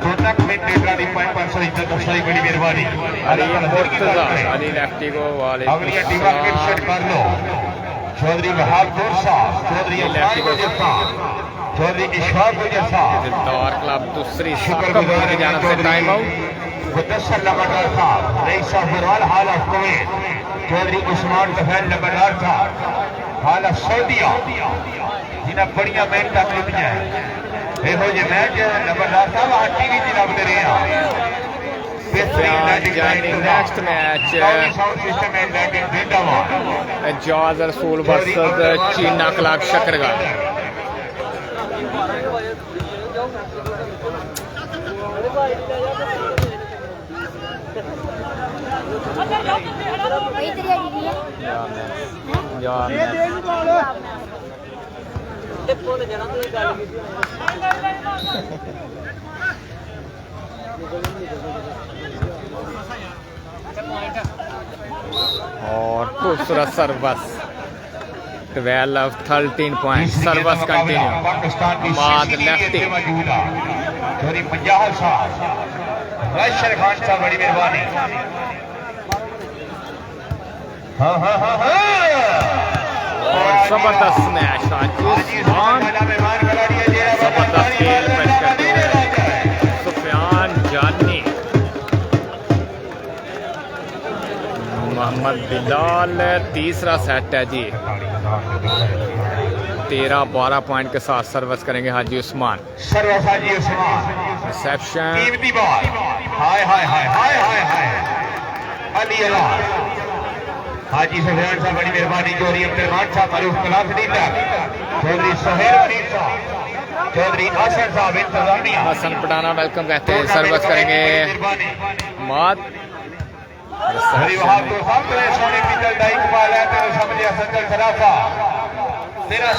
दोनों कमेंट खिलाड़ी 500 इज्जत सही बड़ी मेहरबानी अली मुर्तजा अली लेफ्टी को वाले अगली टीम के सेट कर लो चौधरी वहाब साहब चौधरी इरफान मुझे साहब चौधरी इशफाक मुझे साहब दिलदार क्लब दूसरी साकम की जानिब से टाइम आउट। मुदस्सर लबरदार साहब rice फुरवाल hall of Kuwait Chaudhary Usman Tufail लबरदार साहब हाल ऑफ सऊदीया जिन्हें बढ़िया मेहनत कीतियां देखो ये मैच लबरदार साहब टीवी च लभदे रहे हैं नेक्स्ट मैच एजाज रसूल वर्सेस चीना क्लब शकरगढ़। और खूबसूरत सर्वस 12-13 पॉइंट सर्वस कंटिन्यू बाद लेफ्टी चौधरी पंजाब साहब राशिद खान साहब बड़ी मेहरबानी हाँ हाँ हाँ हाँ और जबरदस्त मैच राजस्थान जबरदस्त खेल पेश करते हैं सुफियान जानी मोहम्मद बिलाल तीसरा सेट है जी। 13-12 पॉइंट के साथ सर्विस करेंगे हाजी उस्मान। रिसेप्शन हाय हाय हाय हाय हाय हाय अली अला हाजी सुफियान साहब बड़ी मेहरबानी चौधरी अब्दुल साहब मारूफ कलाफ लीडर चौधरी सोहेल वरीद साहब चौधरी आसन साहब इंतजामिया हसन पटाना वेलकम कहते हैं सर्विस करेंगे माद सोने पीतल का इकबाल है तेरे समझिया संजल सराफा तेरा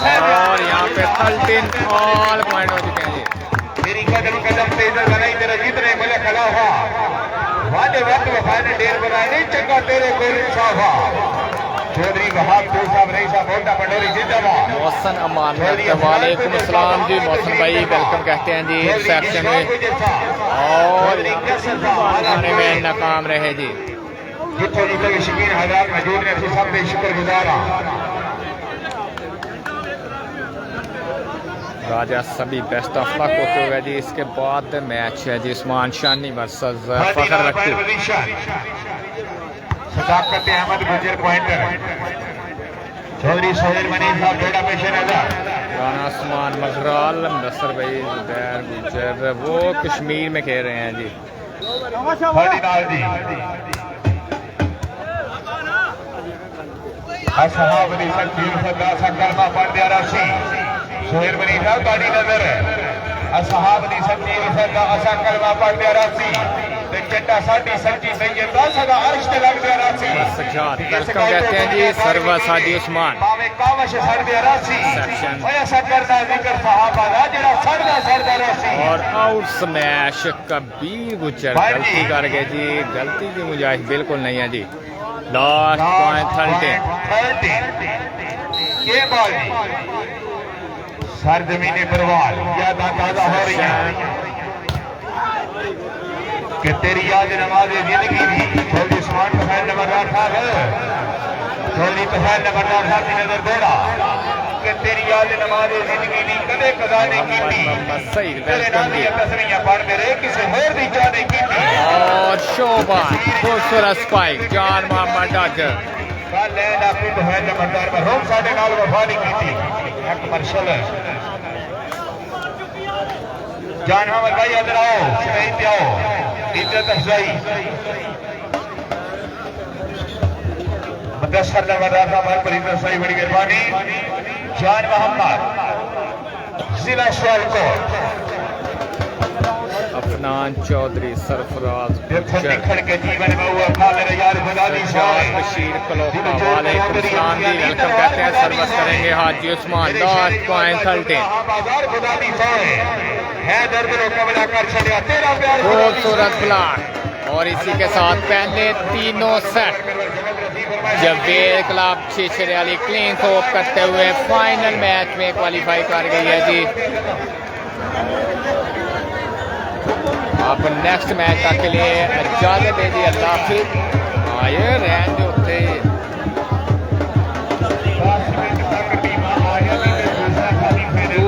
और यहाँ पे 13 ऑल पॉइंट हो चुके हैं जी। तेरी कदम कदम से इधर बनाई तेरा जितने मिले खिलाफा वादे वक्त वफा ने ढेर बनाए नहीं चंगा तेरे को इंसाफा चौधरी वहाब साहब रही साहब मोटा पंडोरी जिंदाबाद। मोहसन अमान वालेकुम अस्सलाम जी। मोहसन भाई वेलकम कहते हैं जी रिसेप्शन में और आने में नाकाम रहे जी। जितों जितने भी शकीन हजरात मौजूद ने सब पे शुक्रगुजार हाँ। राजा सभी बेस्ट ऑफ लक होते हुए जी। इसके बाद मैच है जी उस्मान शानी वर्सेस फखर रक्टू। सदाकत अहमद गुजर पॉइंटर चौधरी सोहेल मनी साहब बेटा पेशे नजर राना उस्मान मजराल नसर भाई जुबैर गुजर वो कश्मीर में खेल रहे हैं जी। असहाब अली सकीर सदा सकलमा पढ़ दिया राशि सोहेल मनी साहब गाड़ी नजर असहाब अली सकीर सदा असा कलमा पढ़ दिया राशि ते चट्टा साडी सच्ची सैयद दा सदा अर्श ते लग दिया राशि सजाद वेलकम कहते हैं जी सर्वस हाजी उस्मान पावे कावश सड़ दिया राशि ओए असा करदा जिक्र सहाबा दा जेड़ा सड़दा राशि और आउट स्मैश कबीर गुजर गलती कर गए जी। गलती की गुंजाइश बिल्कुल नहीं है जी। लास्ट पॉइंट 13 ये बॉल सर जमीने परवाल ज्यादा ताजा हो रही है कि तेरी याद नमाज जिंदगी भी चौधरी उस्मान तफैल नंबरदार साहब चौधरी तफैल नंबरदार साहब की नजर दौड़ा कि तेरी याद नमाज जिंदगी भी कदे कदा नहीं की सही तेरे नाम की तस्वीरें पढ़ दे रहे किसी होर दी चाह नहीं की और शोभा खूबसूरत स्पाइक जान मोहम्मद डाजर कल लेना खुद है नंबरदार पर रोम साढ़े नाल वफा नहीं की एक मर्शल जान हमर भाई इधर आओ, शहीद पे आओ, इज्जत अफजाई मुदस्सर नवादा साहब हमारे परिंदर सही बड़ी मेहरबानी। जान मोहम्मद जिला सियालकोट अफनान चौधरी सरफराज देखो निखर के जीवन में हुआ खाले यार गुलामी साहब बशीर कलोका वालेकुम सलाम जी, वेलकम कहते हैं। सर्विस करेंगे हाजी उस्मान 10.13 बाजार गुलामी साहब है दर्द रोका मिला कर चलिया तेरा प्यार खूबसूरत ब्लॉक। और इसी के साथ पहले तीनों set Javed club Chhichhriyali clean sweep करते हुए फाइनल मैच में क्वालिफाई कर गई है जी। आप नेक्स्ट मैच तक के लिए इजाजत दे दी, अल्लाह हाफिज। आए रैन जो थे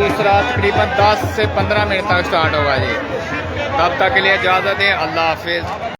दूसरा तकरीबन 10 से 15 मिनट तक स्टार्ट होगा जी। तब तक के लिए इजाजत दें, अल्लाह हाफिज।